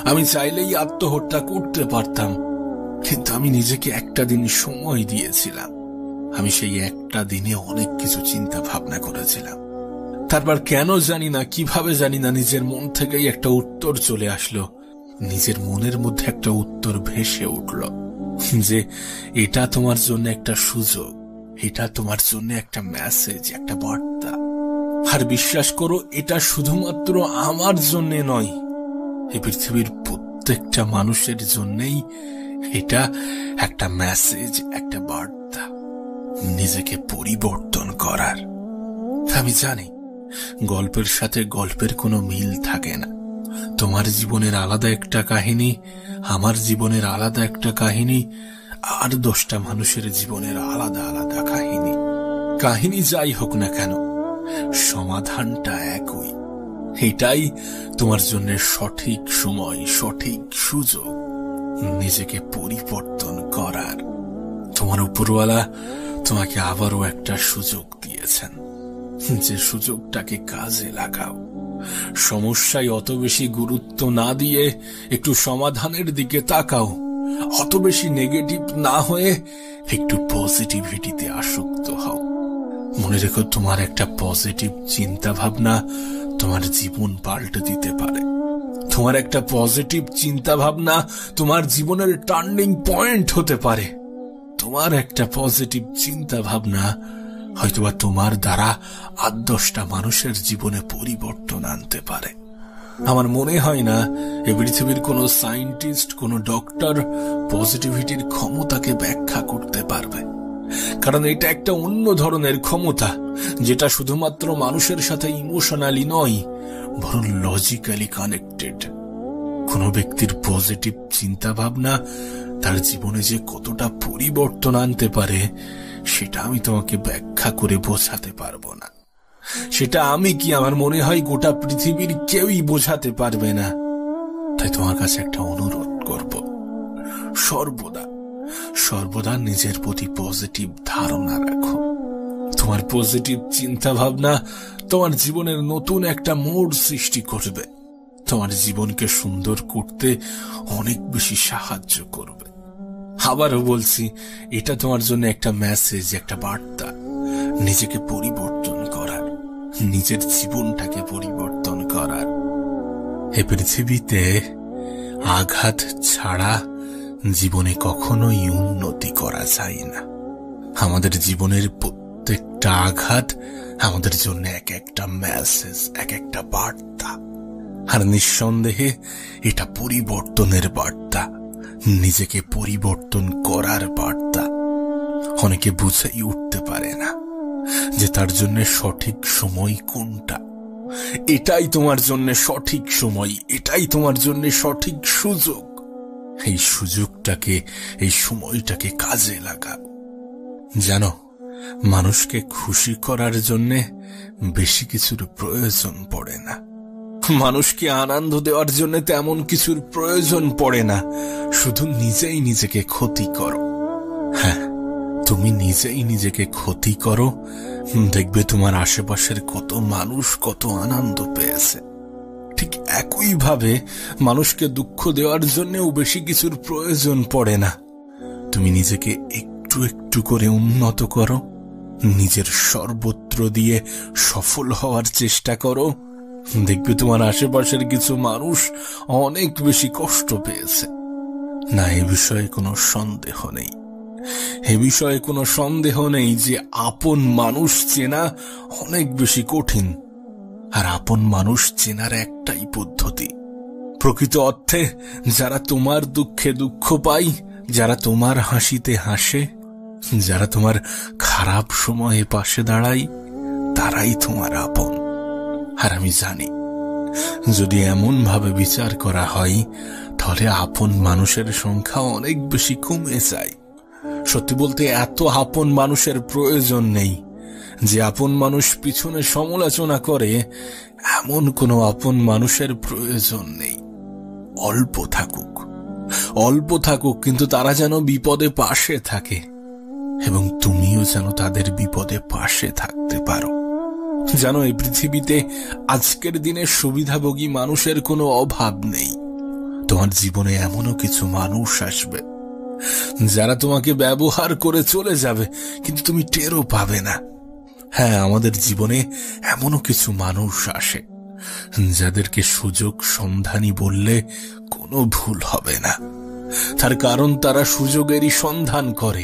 আমি চাইলেই আত্মহত্যা করতে পারতাম। কিন্তু আমি নিজেকে একটা দিন সময় দিয়েছিলাম। আমি সেই একটা দিনে অনেক কিছু চিন্তা ভাবনা করেছিলাম। তারপর কেন জানি না, কিভাবে জানি না, নিজের মন থেকেই একটা উত্তর চলে আসলো। নিজের মনের মধ্যে একটা উত্তর ভেসে উঠল যে এটা তোমার জন্য একটা সুযোগ, এটা তোমার জন্য একটা মেসেজ, একটা বার্তা। আর বিশ্বাস করো, এটা শুধুমাত্র আমার জন্য নয়, এই পৃথিবীর প্রত্যেকটা মানুষের জন্যই এটা একটা মেসেজ, একটা বার্তা নিজেকে পরিবর্তন করার। আমি জানি গল্পের সাথে গল্পের কোনো মিল থাকে না। তোমার জীবনের আলাদা একটা কাহিনী, আমার জীবনের আলাদা একটা কাহিনী, আর 10টা মানুষের জীবনের আলাদা আলাদা কাহিনী। কাহিনী যাই হোক না কেন, সমাধানটা একই। এটাই তোমার জন্য সঠিক সময়, সঠিক সুযোগ নিজেকে পরিবর্তন করার। তোমার উপরওয়ালা তোমাকে আবারও একটা সুযোগ দিয়েছেন, যে সুযোগটাকে কাজে লাগাও। সমস্যায় অত বেশি গুরুত্ব না দিয়ে একটু সমাধানের দিকে তাকাও। অত বেশি নেগেটিভ না হয়ে একটু পজিটিভিটিতে আসক্ত হও। মনে রেখো, তোমার একটা পজিটিভ চিন্তা ভাবনা তোমার জীবন পাল্টে দিতে পারে। তোমার একটা পজিটিভ চিন্তা ভাবনা তোমার জীবনের টার্নিং পয়েন্ট হতে পারে। তোমার একটা পজিটিভ চিন্তা ভাবনা হয়তোবা তোমার দ্বারা 8-10টা মানুষের জীবনে পরিবর্তন আনতে পারে। আমার মনে হয় না এ পৃথিবীর কোনো সায়েন্টিস্ট, কোনো ডক্টর পজিটিভিটির ক্ষমতাকে ব্যাখ্যা করতে পারবে। কারণ এটা একটা অন্য ধরনের ক্ষমতা, যেটা শুধুমাত্র মানুষের সাথে ইমোশনালি নয়, বরং লজিক্যালি কানেক্টেড। কোনো ব্যক্তির পজিটিভ চিন্তা ভাবনা তার জীবনে যে কতটা পরিবর্তন আনতে পারে, সেটা আমি তোমাকে ব্যাখ্যা করে বোঝাতে পারবো না। সেটা আমি কি, আমার মনে হয় গোটা পৃথিবীর কেউই বোঝাতে পারবে না। তাই তোমার কাছে একটা অনুরোধ করব, সর্বদা নিজের প্রতি পজিটিভ ধারণা রাখো। তোমার পজিটিভ চিন্তা ভাবনা তোমার জীবনের নতুন একটা মোড় সৃষ্টি করবে, তোমার জীবনকে সুন্দর করতে অনেক বেশি সাহায্য করবে। আবারও বলছি, এটা তোমার জন্য একটা মেসেজ, একটা বার্তা, নিজেকে পরিবর্তন করার, নিজের জীবনটাকে পরিবর্তন করার। এ পৃথিবীতে আঘাত ছাড়া জীবনে কখনোই উন্নতি করা যায় না। আমাদের জীবনের প্রত্যেকটা আঘাত আমাদের জন্য এক একটা মেসেজ, এক একটা বার্তা। আর নিঃসন্দেহে এটা পরিবর্তনের বার্তা, নিজেকে পরিবর্তন করার বার্তা। অনেকে বুঝেই উঠতে পারে না যে তার জন্য সঠিক সময় কোনটা। এটাই তোমার জন্য সঠিক সময়, এটাই তোমার জন্য সঠিক সুযোগ। এই সুযোগটাকে, এই সময়টাকে কাজে লাগাও। জানো, মানুষকে খুশি করার জন্য বেশি কিছুর প্রয়োজন পড়ে না, মানুষকে আনন্দ দেওয়ার জন্য তেমন কিছুর প্রয়োজন পড়ে না। শুধু নিজেই নিজেকে ক্ষতি করো। হ্যাঁ, তুমি নিজেই নিজেকে ক্ষতি করো, দেখবে তোমার আশেপাশের কত মানুষ কত আনন্দ পেয়েছে। ঠিক একইভাবে মানুষকে দুঃখ দেওয়ার জন্যও বেশি কিছুর প্রয়োজন পড়ে না। তুমি নিজেকে একটু একটু করে উন্নত করো, নিজের সর্বত্র দিয়ে সফল হওয়ার চেষ্টা করো, দেখবে তোমার আশেপাশের কিছু মানুষ অনেক বেশি কষ্ট পেয়েছে। না, এ বিষয়ে কোনো সন্দেহ নেই, এ বিষয়ে কোনো সন্দেহ নেই যে আপন মানুষ চেনা অনেক বেশি কঠিন। আর আপন মানুষ চেনার একটাই পদ্ধতি, প্রকৃত অর্থে যারা তোমার দুঃখে দুঃখ পায়, যারা তোমার হাসিতে হাসে, যারা তোমার খারাপ সময়ে পাশে দাঁড়ায়, তারাই তোমার আপন। আর আমি জানি, যদি এমন ভাবে বিচার করা হয়, তাহলে আপন মানুষের সংখ্যা অনেক বেশি কমে যায়। সত্যি বলতে এত আপন মানুষের প্রয়োজন নেই। যে আপন মানুষ পিছনে সমালোচনা করে, এমন কোনো আপন মানুষের প্রয়োজন নেই। অল্প থাকুক, কিন্তু তারা যেন বিপদে পাশে থাকে, এবং তুমিও যেন তাদের বিপদে পাশে থাকতে পারো। জানো, এই পৃথিবীতে আজকের দিনে সুবিধাভোগী মানুষের কোনো অভাব নেই। তোমার জীবনে এমনও কিছু মানুষ আসবে যারা তোমাকে ব্যবহার করে চলে যাবে, কিন্তু তুমি টেরও পাবে না। হ্যাঁ, আমাদের জীবনে এমনও কিছু মানুষ আসে যাদেরকে সুযোগ সন্ধানী বললে কোনো ভুল হবে না। তার কারণ তারা সুযোগেরই সন্ধান করে।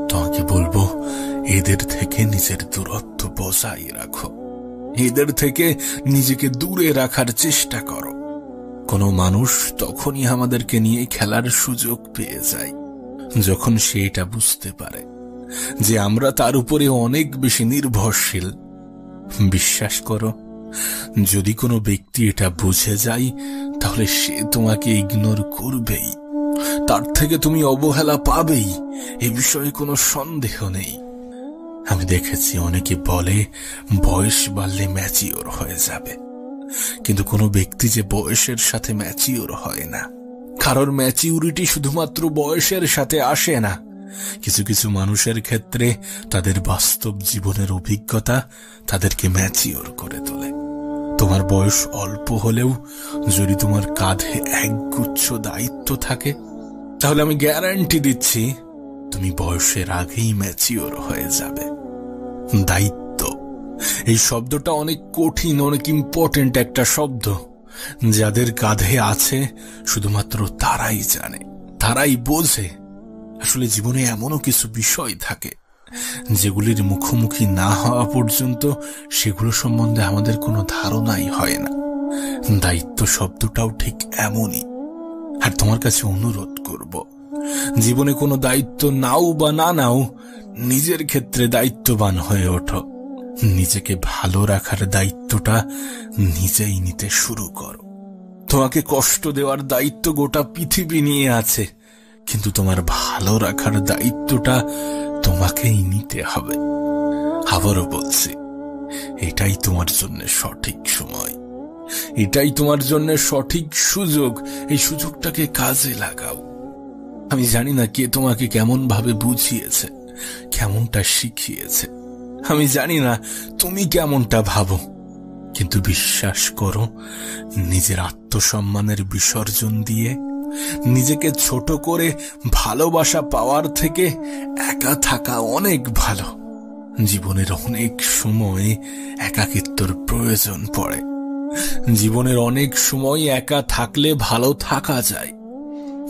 তোমাকে বলবো, এদের থেকে নিজের দূরত্ব বজায় রাখো, এদের থেকে নিজেকে দূরে রাখার চেষ্টা করো। কোনো মানুষ তখনই আমাদেরকে নিয়ে খেলার সুযোগ পেয়ে যায় যখন সে এটা বুঝতে পারে যে আমরা তার উপরে অনেক বেশি নির্ভরশীল। বিশ্বাস করো, যদি কোনো ব্যক্তি এটা বুঝে যায়, তাহলে সে তোমাকে ইগনোর করবেই, তার থেকে তুমি অবহেলা পাবেই, এ বিষয়ে কোনো সন্দেহ নেই। আমি দেখেছি অনেকে বলে বয়স বাড়লে ম্যাচিওর হয়ে যাবে, কিন্তু কোনো ব্যক্তি যে বয়সের সাথে ম্যাচিওর হয় না। কারোর ম্যাচিউরিটি শুধুমাত্র বয়সের সাথে আসে না। কিছু কিছু মানুষের ক্ষেত্রে তাদের বাস্তব জীবনের অভিজ্ঞতা তাদেরকে ম্যাচিওর করে তোলে। তোমার বয়স অল্প হলেও যদি তোমার কাঁধে একগুচ্ছ দায়িত্ব থাকে, তাহলে আমি গ্যারান্টি দিচ্ছি তুমি বয়সের আগেই ম্যাচিওর হয়ে যাবে। দায়িত্ব, এই শব্দটা অনেক কঠিন, অনেক ইম্পর্টেন্ট একটা শব্দ। যাদের কাঁধে আছে শুধুমাত্র তারাই জানে, তারাই বোঝে। আসলে জীবনে এমনও কিছু বিষয় থাকে যেগুলির মুখোমুখি না হওয়া পর্যন্ত সেগুলো সম্বন্ধে আমাদের কোনো ধারণাই হয় না। দায়িত্ব শব্দটাও ঠিক এমনই। আর তোমার কাছে অনুরোধ করব, জীবনে কোনো দায়িত্ব নাও বা না নাও, নিজের ক্ষেত্রে দায়িত্ববান হয়ে ওঠো। নিজেকে ভালো রাখার দায়িত্বটা নিজেই নিতে শুরু করো। তোমাকে কষ্ট দেওয়ার দায়িত্ব গোটা পৃথিবী নিয়ে আছে, কিন্তু তোমার ভালো রাখার দায়িত্বটা তোমাকেই নিতে হবে। আবারও বলছি, এটাই তোমার জন্য সঠিক সময়, এটাই তোমার জন্য সঠিক সুযোগ। এই সুযোগটাকে কাজে লাগাও। আমি জানি না কে তোমাকে কেমন ভাবে বুঝিয়েছে, কেমনটা শিখিয়েছে। আমি জানি না তুমি কেমনটা ভাবো, কিন্তু বিশ্বাস করো, নিজের আত্মসম্মানের বিসর্জন দিয়ে নিজেকে ছোট করে ভালোবাসা পাওয়ার থেকে একা থাকা অনেক ভালো। জীবনের অনেক সময় একাকিত্বর প্রয়োজন পড়ে। জীবনের অনেক সময় একা থাকলে ভালো থাকা যায়।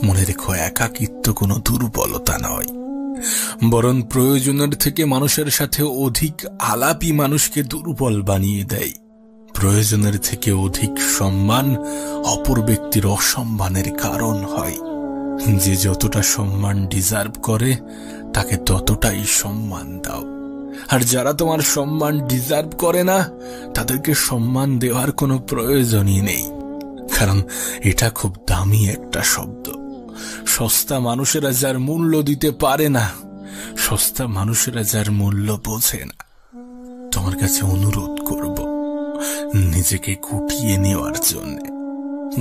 মনে রেখো, একাকিত্ব কোনো দুর্বলতা নয়, বরং প্রয়োজনের থেকে মানুষের সাথে অধিক আলাপই মানুষকে দুর্বল বানিয়ে দেয়। প্রয়োজনের থেকে অধিক সম্মান অপর ব্যক্তির অসম্মানের কারণ হয়। যে যতটা সম্মান ডিজার্ভ করে তাকে ততটাই সম্মান দাও, আর যারা তোমার সম্মান ডিজার্ভ করে না তাদেরকে সম্মান দেওয়ার কোনো প্রয়োজনই নেই। কারণ এটা খুব দামি একটা শব্দ। সস্তা মানুষেরা যার মূল্য দিতে পারে না, সস্তা মানুষেরা যার মূল্য বোঝে না। তোমার কাছে অনুরোধ করব, নিজেকে গুটিয়ে নেওয়ার জন্য।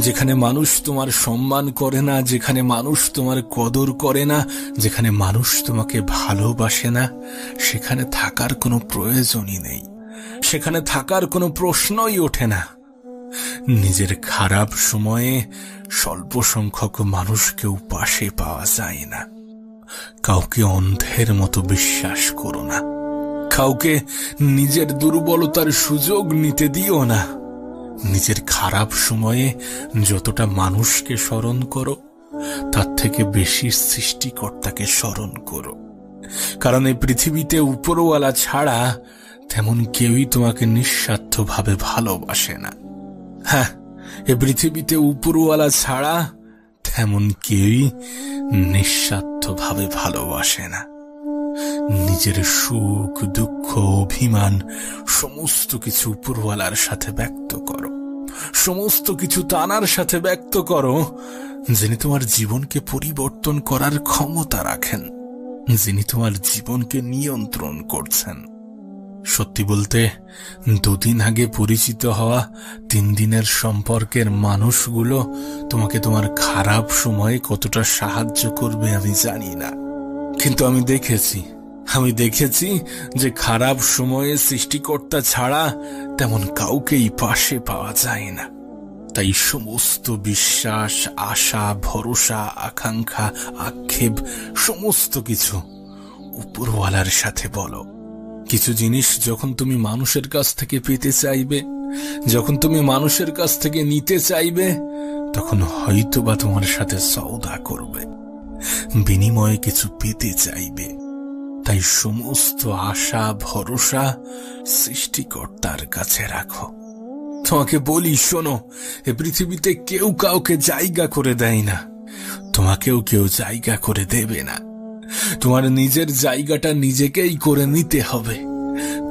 যেখানে মানুষ তোমার সম্মান করে না, যেখানে মানুষ তোমার কদর করে না, যেখানে মানুষ তোমাকে ভালোবাসে না, সেখানে থাকার কোনো প্রয়োজনই নেই, সেখানে থাকার কোনো প্রশ্নই ওঠে না। নিজের খারাপ সময়ে স্বল্প সংখ্যক মানুষকেও পাশে পাওয়া যায় না। কাউকে অন্ধের মতো বিশ্বাস করো না, কাউকে নিজের দুর্বলতার সুযোগ নিতে দিও না। নিজের খারাপ সময়ে যতটা মানুষকে স্মরণ করো, তার থেকে বেশি সৃষ্টিকর্তাকে স্মরণ করো। কারণ এই পৃথিবীতে উপরওয়ালা ছাড়া তেমন কেউই তোমাকে নিঃস্বার্থভাবে ভালোবাসে না। হ্যাঁ, এ পৃথিবীতে উপরওয়ালা ছাড়া তেমন কেউই নিঃস্বার্থভাবে ভালোবাসে না। নিজের সুখ, দুঃখ, অভিমান সমস্ত কিছু উপরওয়ালার সাথে ব্যক্ত করো। সমস্ত কিছু তানার সাথে ব্যক্ত করো, যিনি তোমার জীবনকে পরিবর্তন করার ক্ষমতা রাখেন, যিনি তোমার জীবনকে নিয়ন্ত্রণ করছেন। সত্যি বলতে, 2 দিন আগে পরিচিত হওয়া 3 দিনের সম্পর্কের মানুষগুলো তোমাকে তোমার খারাপ সময়ে কতটা সাহায্য করবে আমি জানি না, কিন্তু আমি দেখেছি যে খারাপ সময়ে সৃষ্টিকর্তা ছাড়া তেমন কাউকেই পাশে পাওয়া যায় না। তাই সমস্ত বিশ্বাস, আশা, ভরসা, আকাঙ্ক্ষা, আক্ষেপ সমস্ত কিছু উপরওয়ালার সাথে বলো। কিছু জিনিস যখন তুমি মানুষের কাছ থেকে পেতে চাইবে, যখন তুমি মানুষের কাছ থেকে নিতে চাইবে, তখন হয়তোবা তোমার সাথে সওদা করবে, বিনিময়ে কিছু পেতে চাইবে। তাই সমস্ত আশা, ভরসা সৃষ্টিকর্তার কাছে রাখো। তোমাকে বলি, শোনো, এ পৃথিবীতে কেউ কাউকে জায়গা করে দেয় না, তোমাকেও কেউ জায়গা করে দেবে না। তোমার নিজের জায়গাটা নিজেকেই করে নিতে হবে।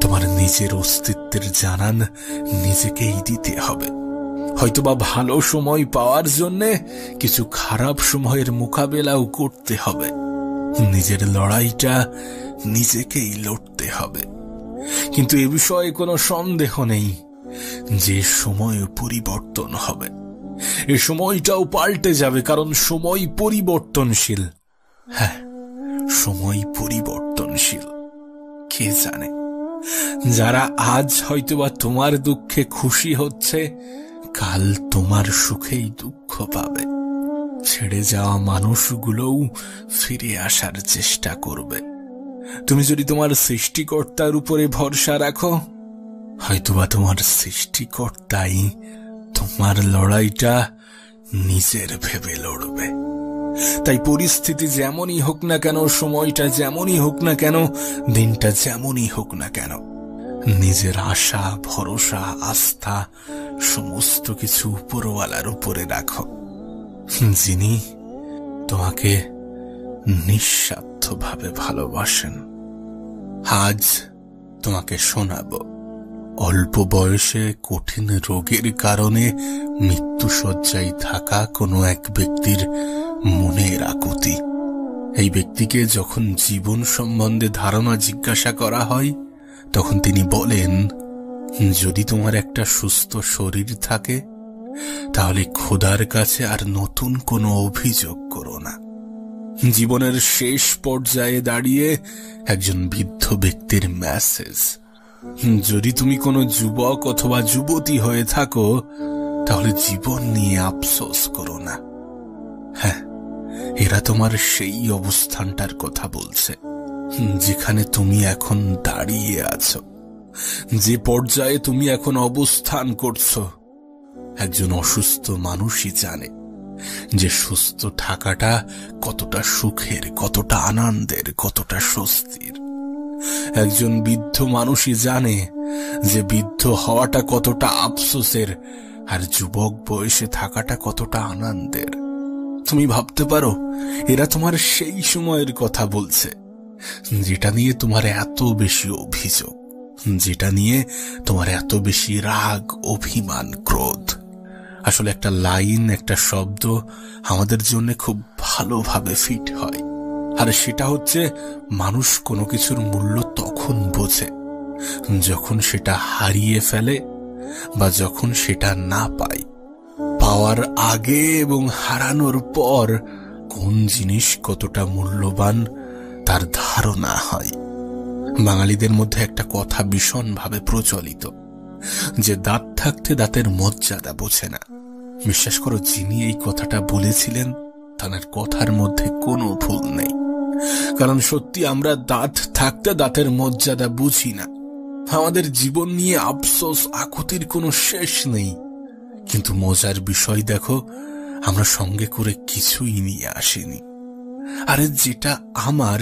তোমার নিজের অস্তিত্বের জানান নিজেকেই দিতে হবে। হয়তোবা ভালো সময় পাওয়ার জন্য কিছু খারাপ সময়ের মোকাবেলাও করতে হবে। নিজের লড়াইটা নিজেকেই লড়তে হবে। কিন্তু এ বিষয়ে কোনো সন্দেহ নেই যে সময় পরিবর্তন হবে, এ সময়টাও পাল্টে যাবে, কারণ সময় পরিবর্তনশীল। হ্যাঁ, সময় পরিবর্তনশীল। কে জানে, যারা আজ হয়তোবা তোমার দুঃখে খুশি হচ্ছে, কাল তোমার সুখেই দুঃখ পাবে। ছেড়ে যাওয়া মানুষগুলোও ফিরে আসার চেষ্টা করবে। তুমি যদি তোমার সৃষ্টিকর্তার উপরে ভরসা রাখো, হয়তোবা তোমার সৃষ্টিকর্তাই তোমার লড়াইটা নিজের ভেবে লড়বে। তাই পরিস্থিতি যেমনই হোক না কেন, সময়টা যেমনই হোক না কেন, দিনটা যেমনই হোক না কেন, নিজের আশা, ভরসা, আস্থা সমস্ত কিছু উপরওয়ালার উপরে রাখো, যিনি তোমাকে নিঃস্বার্থভাবে ভালোবাসেন। আজ তোমাকে শোনাবো অল্প বয়সে কঠিন রোগের কারণে মৃত্যুশয্যায় থাকা কোনো এক ব্যক্তির মনের আকুতি। এই ব্যক্তিকে যখন জীবন সম্বন্ধে ধারণা জিজ্ঞাসা করা হয়, তখন তিনি বলেন, যদি তোমার একটা সুস্থ শরীর থাকে তাহলে খোদার কাছে আর নতুন কোনো অভিযোগ করো না। জীবনের শেষ পর্যায়ে দাঁড়িয়ে একজন বৃদ্ধ ব্যক্তির মেসেজ, যদি তুমি কোনো যুবক অথবা যুবতী হয়ে থাকো তাহলে জীবন নিয়ে আফসোস করো না। হ্যাঁ, এরা তোমার সেই অবস্থানটার কথা বলছে যেখানে তুমি এখন দাঁড়িয়ে আছো, যে পর্যায়ে তুমি এখন অবস্থান করছো। একজন অসুস্থ মানুষই জানে যে সুস্থ থাকাটা কতটা সুখের, কতটা আনন্দের, কতটা স্বস্তির। একজন বৃদ্ধ মানুষই জানে যে বৃদ্ধ হওয়াটা কতটা আফসোসের, আর যুবক বয়সে থাকাটা কতটা আনন্দের। তুমি ভাবতে পারো এরা তোমার সেই সময়ের কথা বলছে যেটা নিয়ে তোমার এত বেশি অভিযোগ, যেটা নিয়ে তোমার এত বেশি রাগ, অভিমান, ক্রোধ। আসলে একটা লাইন, একটা শব্দ আমাদের জন্য খুব ভালোভাবে ফিট হয়, আর সেটা হচ্ছে মানুষ কোনো কিছুর মূল্য তখন বোঝে যখন সেটা হারিয়ে ফেলে বা যখন সেটা না পায়। পাওয়ার আগে এবং হারানোর পর কোন জিনিস কতটা মূল্যবান তার ধারণা হয়। বাঙালিদের মধ্যে একটা কথা ভীষণভাবে প্রচলিত যে দাঁত থাকতে দাঁতের মর্যাদা বোঝে না। বিশ্বাস করো, যিনি এই কথাটা বলেছিলেন তার কথার মধ্যে কোনো ভুল নেই। কারণ সত্যি আমরা দাঁত থাকতে দাঁতের মর্যাদা বুঝি না। আমাদের জীবন নিয়ে আফসোস, আকুতির কোনো শেষ নেই। কিন্তু মজার বিষয় দেখো, আমরা সঙ্গে করে কিছুই নিয়ে আসিনি। আরে যেটা আমার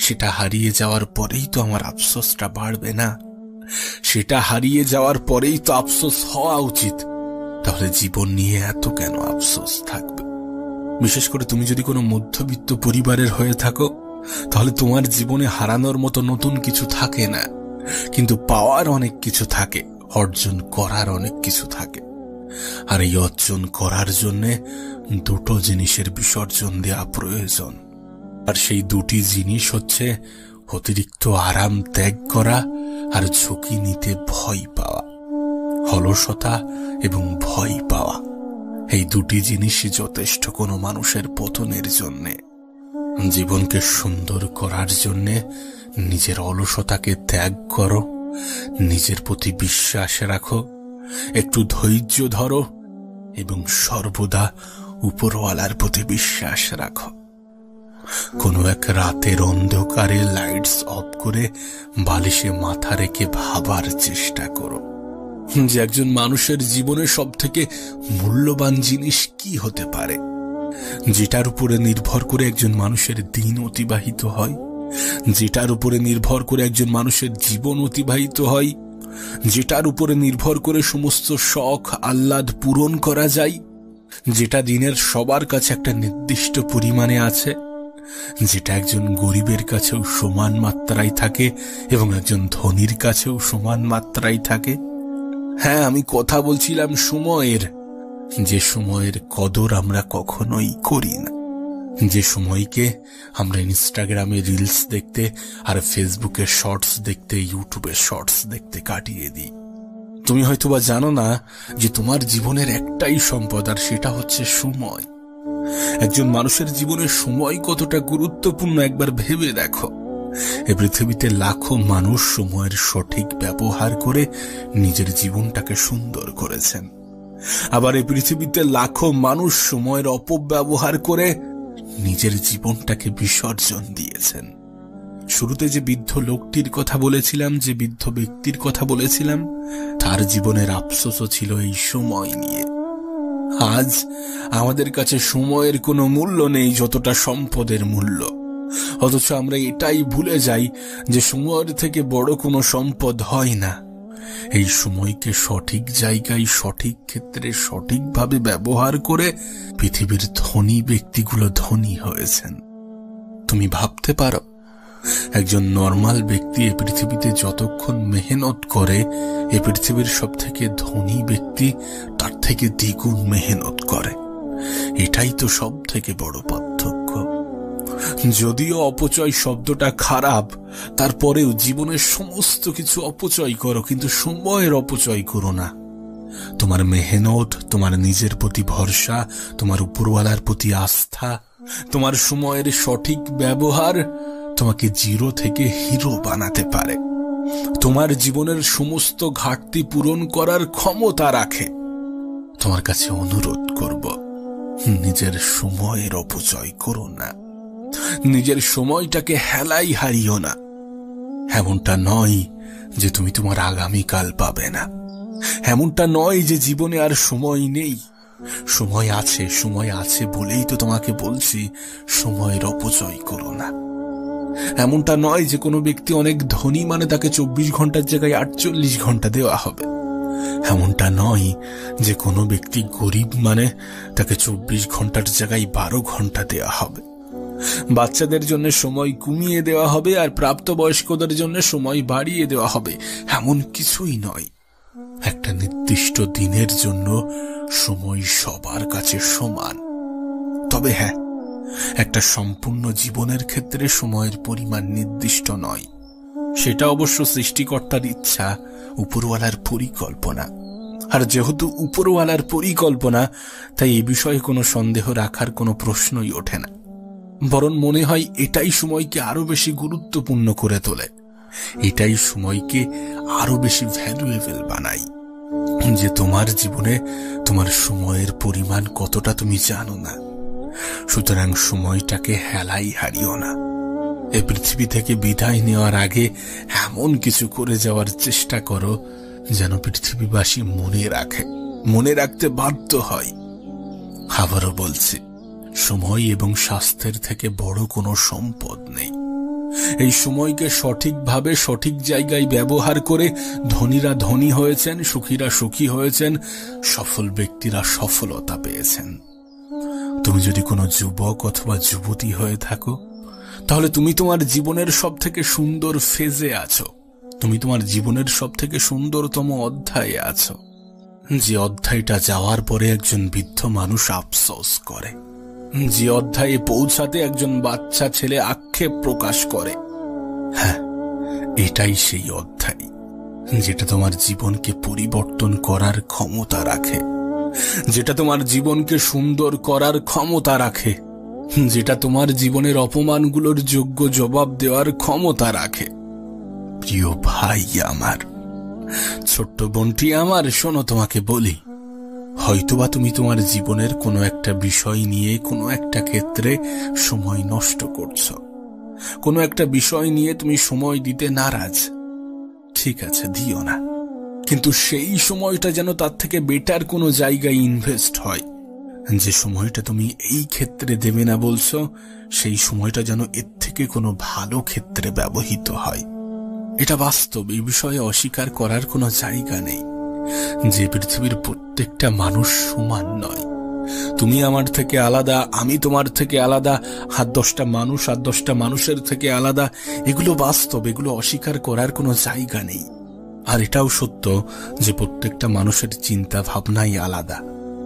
সেটা হারিয়ে যাওয়ার পরেই তো আমার আফসোসটা বাড়বে না? সেটা হারিয়ে যাওয়ার পরেই তো আফসোস হওয়া উচিত। তাহলে জীবন নিয়ে এত কেন আফসোস থাকবে? বিশেষ করে তুমি যদি কোনো মধ্যবিত্ত পরিবারের হয়ে থাকো, তাহলে তোমার জীবনে হারানোর মতো নতুন কিছু থাকে না, কিন্তু পাওয়ার অনেক কিছু থাকে, অর্জন করার অনেক কিছু থাকে। আর এই অর্জন করার জন্যে দুটো জিনিসের বিসর্জন দেওয়া প্রয়োজন। আর সেই দুটি জিনিস হচ্ছে অতিরিক্ত আরাম ত্যাগ করা আর ঝুঁকি নিতে ভয় পাওয়া, অলসতা এবং ভয় পাওয়া। এই দুটি জিনিসই যথেষ্ট কোনো মানুষের পতনের জন্যে। জীবনকে সুন্দর করার জন্যে নিজের অলসতাকে ত্যাগ করো, নিজের প্রতি বিশ্বাস রাখো, একটু ধৈর্য ধরো এবং সর্বদা উপরওয়ালার প্রতি বিশ্বাস রাখো। কোনো এক রাতের অন্ধকারে লাইটস অফ করে বালিশে মাথা রেখে ভাবার চেষ্টা করো যে একজন মানুষের জীবনে সব থেকে মূল্যবান জিনিস কি হতে পারে, যেটার উপরে নির্ভর করে একজন মানুষের দিন অতিবাহিত হয়, যেটার উপরে নির্ভর করে একজন মানুষের জীবন অতিবাহিত হয়, যেটার উপরে নির্ভর করে সমস্ত শখ আহ্লাদ পূরণ করা যায়, যেটা দিনের সবার কাছে একটা নির্দিষ্ট পরিমাণে আছে, যেটা একজন গরিবের কাছেও সমান মাত্রায় থাকে এবং একজন ধনীর কাছেও সমান মাত্রায় থাকে। হ্যাঁ, আমি কথা বলছিলাম সময়ের, যে সময়ের কদর আমরা কখনোই করি না, যে সময়কে আমরা ইনস্টাগ্রামে রিলস দেখতে আর ফেসবুকে শর্টস দেখতে, ইউটিউবে শর্টস দেখতে কাটিয়ে দিই। তুমি হয়তোবা জানো না যে তোমার জীবনের একটাই সম্পদ, আর সেটা হচ্ছে সময়। একজন মানুষের জীবনে সময় কতটা গুরুত্বপূর্ণ একবার ভেবে দেখো। এই পৃথিবীতে লাখো মানুষ সময়ের সঠিক ব্যবহার করে নিজের জীবনটাকে সুন্দর করেছেন, আবার এই পৃথিবীতে লাখো মানুষ সময়ের অপব্যবহার করে নিজের জীবনটাকে বিসর্জন দিয়েছেন। শুরুতে যে বৃদ্ধ লোকটির কথা বলেছিলাম, যে বৃদ্ধ ব্যক্তির কথা বলেছিলাম, তার জীবনের আফসোসও ছিল এই সময় নিয়ে। আজ আমাদের কাছে সময়ের কোনো মূল্য নেই যতটা সম্পদের মূল্য, অথচ আমরা এটাই ভুলে যাই যে সময়ের থেকে বড় কোনো সম্পদ হয় না। এই সময়কে সঠিক জায়গায়, সঠিক ক্ষেত্রে, সঠিকভাবে ব্যবহার করে পৃথিবীর ধনী ব্যক্তিগুলো ধনী হয়েছেন। তুমি ভাবতে পারো একজন নরমাল ব্যক্তি এই পৃথিবীতে যতক্ষণ মেহনত করে এই পৃথিবীর সব থেকে ধনী ব্যক্তি তার থেকে দ্বিগুণ মেহনত করে। এটাই তো সব থেকে বড় পার্থক্য। যদিও অপচয় শব্দটা খারাপ, তারপরেও জীবনের সমস্ত কিছু অপচয় করো, কিন্তু সময়ের অপচয় করো না। তোমার মেহনত, তোমার নিজের প্রতি ভরসা, তোমার উপরওয়ালার প্রতি আস্থা, তোমার সময়ের সঠিক ব্যবহার তোমাকে জিরো থেকে হিরো বানাতে পারে। তোমার জীবনের সমস্ত ঘাটতি পূরণ করার ক্ষমতা রাখে। তোমার কাছে অনুরোধ করব, নিজের সময়ের অপচয় করো না। নিজের সময়টাকে হেলাই হারিও না। এমনটা নয় যে তুমি তোমার আগামীকাল পাবে না। এমনটা নয় যে জীবনে আর সময় নেই। সময় আছে, সময় আছে বলেই তো তোমাকে বলছি সময়ের অপচয় করো না। এমনটা নয় যে কোনো ব্যক্তি অনেক ধনী মানে তাকে 24 ঘন্টার জায়গায় 48 ঘন্টা দেওয়া হবে। এমনটা নয় যে কোনো ব্যক্তি গরিব মানে তাকে 24 ঘন্টার জায়গায় 12 ঘন্টা দেওয়া হবে। বাচ্চাদের জন্য সময় কমিয়ে দেওয়া হবে আর প্রাপ্তবয়স্কদের জন্য সময় বাড়িয়ে দেওয়া হবে, এমন কিছুই নয়। একটা নির্দিষ্ট দিনের জন্য সময় সবার কাছে সমান। তবে হ্যাঁ, একটা সম্পূর্ণ জীবনের ক্ষেত্রে সময়ের পরিমাণ নির্দিষ্ট নয়। সেটা অবশ্য সৃষ্টিকর্তার ইচ্ছা, উপরওয়ালার পরিকল্পনা। আর যেহেতু উপরওয়ালার পরিকল্পনা, তাই এ বিষয়ে কোনো সন্দেহ রাখার কোনো প্রশ্নই ওঠে না। বরং মনে হয় এটাই সময়কে আরো বেশি গুরুত্বপূর্ণ করে তোলে। এটাই সময়কে আরো বেশি ভ্যালুয়েবল বানায়। যে তোমার জীবনে তোমার সময়ের পরিমাণ কতটা তুমি জানো না। সুতরাং সময়টাকে হেলাই হারিও না। এই পৃথিবী থেকে বিদায় নেওয়ার আগে এমন কিছু করে যাওয়ার চেষ্টা করো যেন পৃথিবীবাসী মনে রাখতে বাধ্য হয়। আবারও বলছি, সময় এবং স্বাস্থ্যের থেকে বড় কোনো সম্পদ নেই। এই সময়কে সঠিকভাবে সঠিক জায়গায় ব্যবহার করে ধনীরা ধনী হয়েছেন, সুখীরা সুখী হয়েছেন, সফল ব্যক্তিরা সফলতা পেয়েছেন। তুমি যদি কোনো যুবক অথবা যুবতী হয়ে থাকো, তাহলে তুমি তোমার জীবনের সব থেকে সুন্দর ফেজে আছো। তুমি তোমার জীবনের সব থেকে সুন্দরতম অধ্যায়ে আছো, যে অধ্যায়টা যাওয়ার পরে একজন বৃদ্ধ মানুষ আফসোস করে, যে অধ্যায়ে পৌঁছাতে একজন বাচ্চা ছেলে আক্ষেপ প্রকাশ করে। হ্যাঁ, এটাই সেই অধ্যায় যেটা তোমার জীবনকে পরিবর্তন করার ক্ষমতা রাখে, যেটা তোমার জীবনকে সুন্দর করার ক্ষমতা রাখে, যেটা তোমার জীবনের অপমানগুলোর যোগ্য জবাব দেওয়ার ক্ষমতা রাখে। প্রিয় ভাই আমার, ছোট্ট বোনটি আমার, শোনো, তোমাকে বলি, হয়তোবা তুমি তোমার জীবনের কোনো একটা বিষয় নিয়ে কোনো একটা ক্ষেত্রে সময় নষ্ট করছো। কোনো একটা বিষয় নিয়ে তুমি সময় দিতে নারাজ। ঠিক আছে, দিও না, কিন্তু সেই সময়টা যেন তার থেকে বেটার কোনো জায়গায় ইনভেস্ট হয়। যে সময়টা তুমি এই ক্ষেত্রে দেবে না বলছো, সেই সময়টা যেন এর থেকে কোনো ভালো ক্ষেত্রে ব্যবহৃত হয়। এটা বাস্তব, এই বিষয়ে অস্বীকার করার কোনো জায়গা নেই। যে পৃথিবীর প্রত্যেকটা মানুষ সমান নয়। তুমি আমার থেকে আলাদা, আমি তোমার থেকে আলাদা, আর 10টা মানুষ আর 10টা মানুষের থেকে আলাদা। এগুলো বাস্তব, এগুলো অস্বীকার করার কোনো জায়গা নেই। আর এটাও সত্য যে প্রত্যেকটা মানুষের চিন্তা ভাবনাই আলাদা।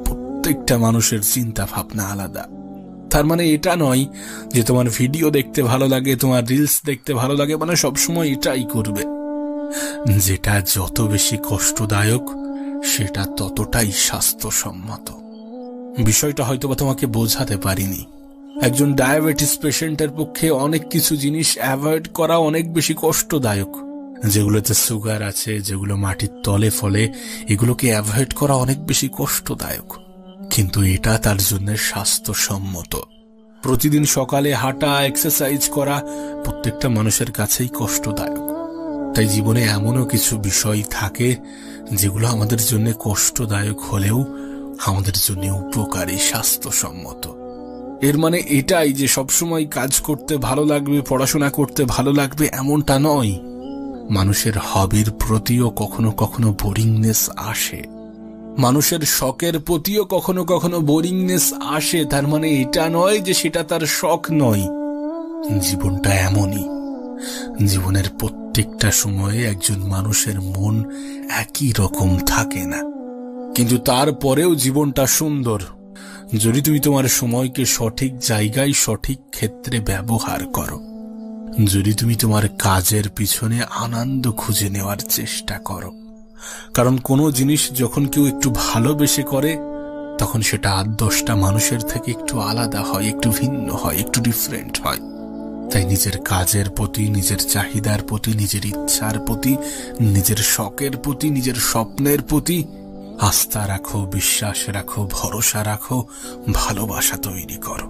প্রত্যেকটা মানুষের চিন্তা ভাবনা আলাদা। তার মানে এটা নয় যে তোমার ভিডিও দেখতে ভালো লাগে, তোমার রিলস দেখতে ভালো লাগে মানে সবসময় এটাই করবে। যেটা যত বেশি কষ্টদায়ক সেটা ততটাই স্বাস্থ্যসম্মত। বিষয়টা হয়তোবা তোমাকে বোঝাতে পারিনি। একজন ডায়াবেটিস পেশেন্টের পক্ষে অনেক কিছু জিনিস অ্যাভয়েড করা অনেক বেশি কষ্টদায়ক। যেগুলোতে সুগার আছে, যেগুলো মাটির তলে ফলে, এগুলোকে অ্যাভয়েড করা অনেক বেশি কষ্টদায়ক, কিন্তু এটা তার জন্য স্বাস্থ্যসম্মত। প্রতিদিন সকালে হাঁটা, এক্সারসাইজ করা প্রত্যেকটা মানুষের কাছেই কষ্টদায়ক। তাই জীবনে এমনও কিছু বিষয় থাকে যেগুলো আমাদের জন্য কষ্টদায়ক হলেও আমাদের জন্য উপকারী, স্বাস্থ্যসম্মত। এর মানে এটাই যে সবসময় কাজ করতে ভালো লাগবে, পড়াশোনা করতে ভালো লাগবে এমনটা নয়। মানুষের হবির প্রতিও কখনো কখনো বোরিংনেস আসে, মানুষের শখের প্রতিও কখনো কখনো বোরিংনেস আসে। তার মানে এটা নয় যে সেটা তার শখ নয়। জীবনটা এমনই, জীবনের প্রত্যেকটা সময়ে একজন মানুষের মন একই রকম থাকে না, কিন্তু তারপরেও জীবনটা সুন্দর যদি তুমি তোমার সময়কে সঠিক জায়গায় সঠিক ক্ষেত্রে ব্যবহার করো, যদি তুমি তোমার কাজের পিছনে আনন্দ খুঁজে নেওয়ার চেষ্টা করো। কারণ কোনো জিনিস যখন কেউ একটু ভালোবেসে করে তখন সেটা 8-10টা মানুষের থেকে একটু আলাদা হয়, একটু ভিন্ন হয়, একটু ডিফারেন্ট হয়। তাই নিজের কাজের প্রতি, নিজের চাহিদার প্রতি, নিজের ইচ্ছার প্রতি, নিজের শখের প্রতি, নিজের স্বপ্নের প্রতি আস্থা রাখো, বিশ্বাস রাখো, ভরসা রাখো, ভালোবাসা তৈরি করো।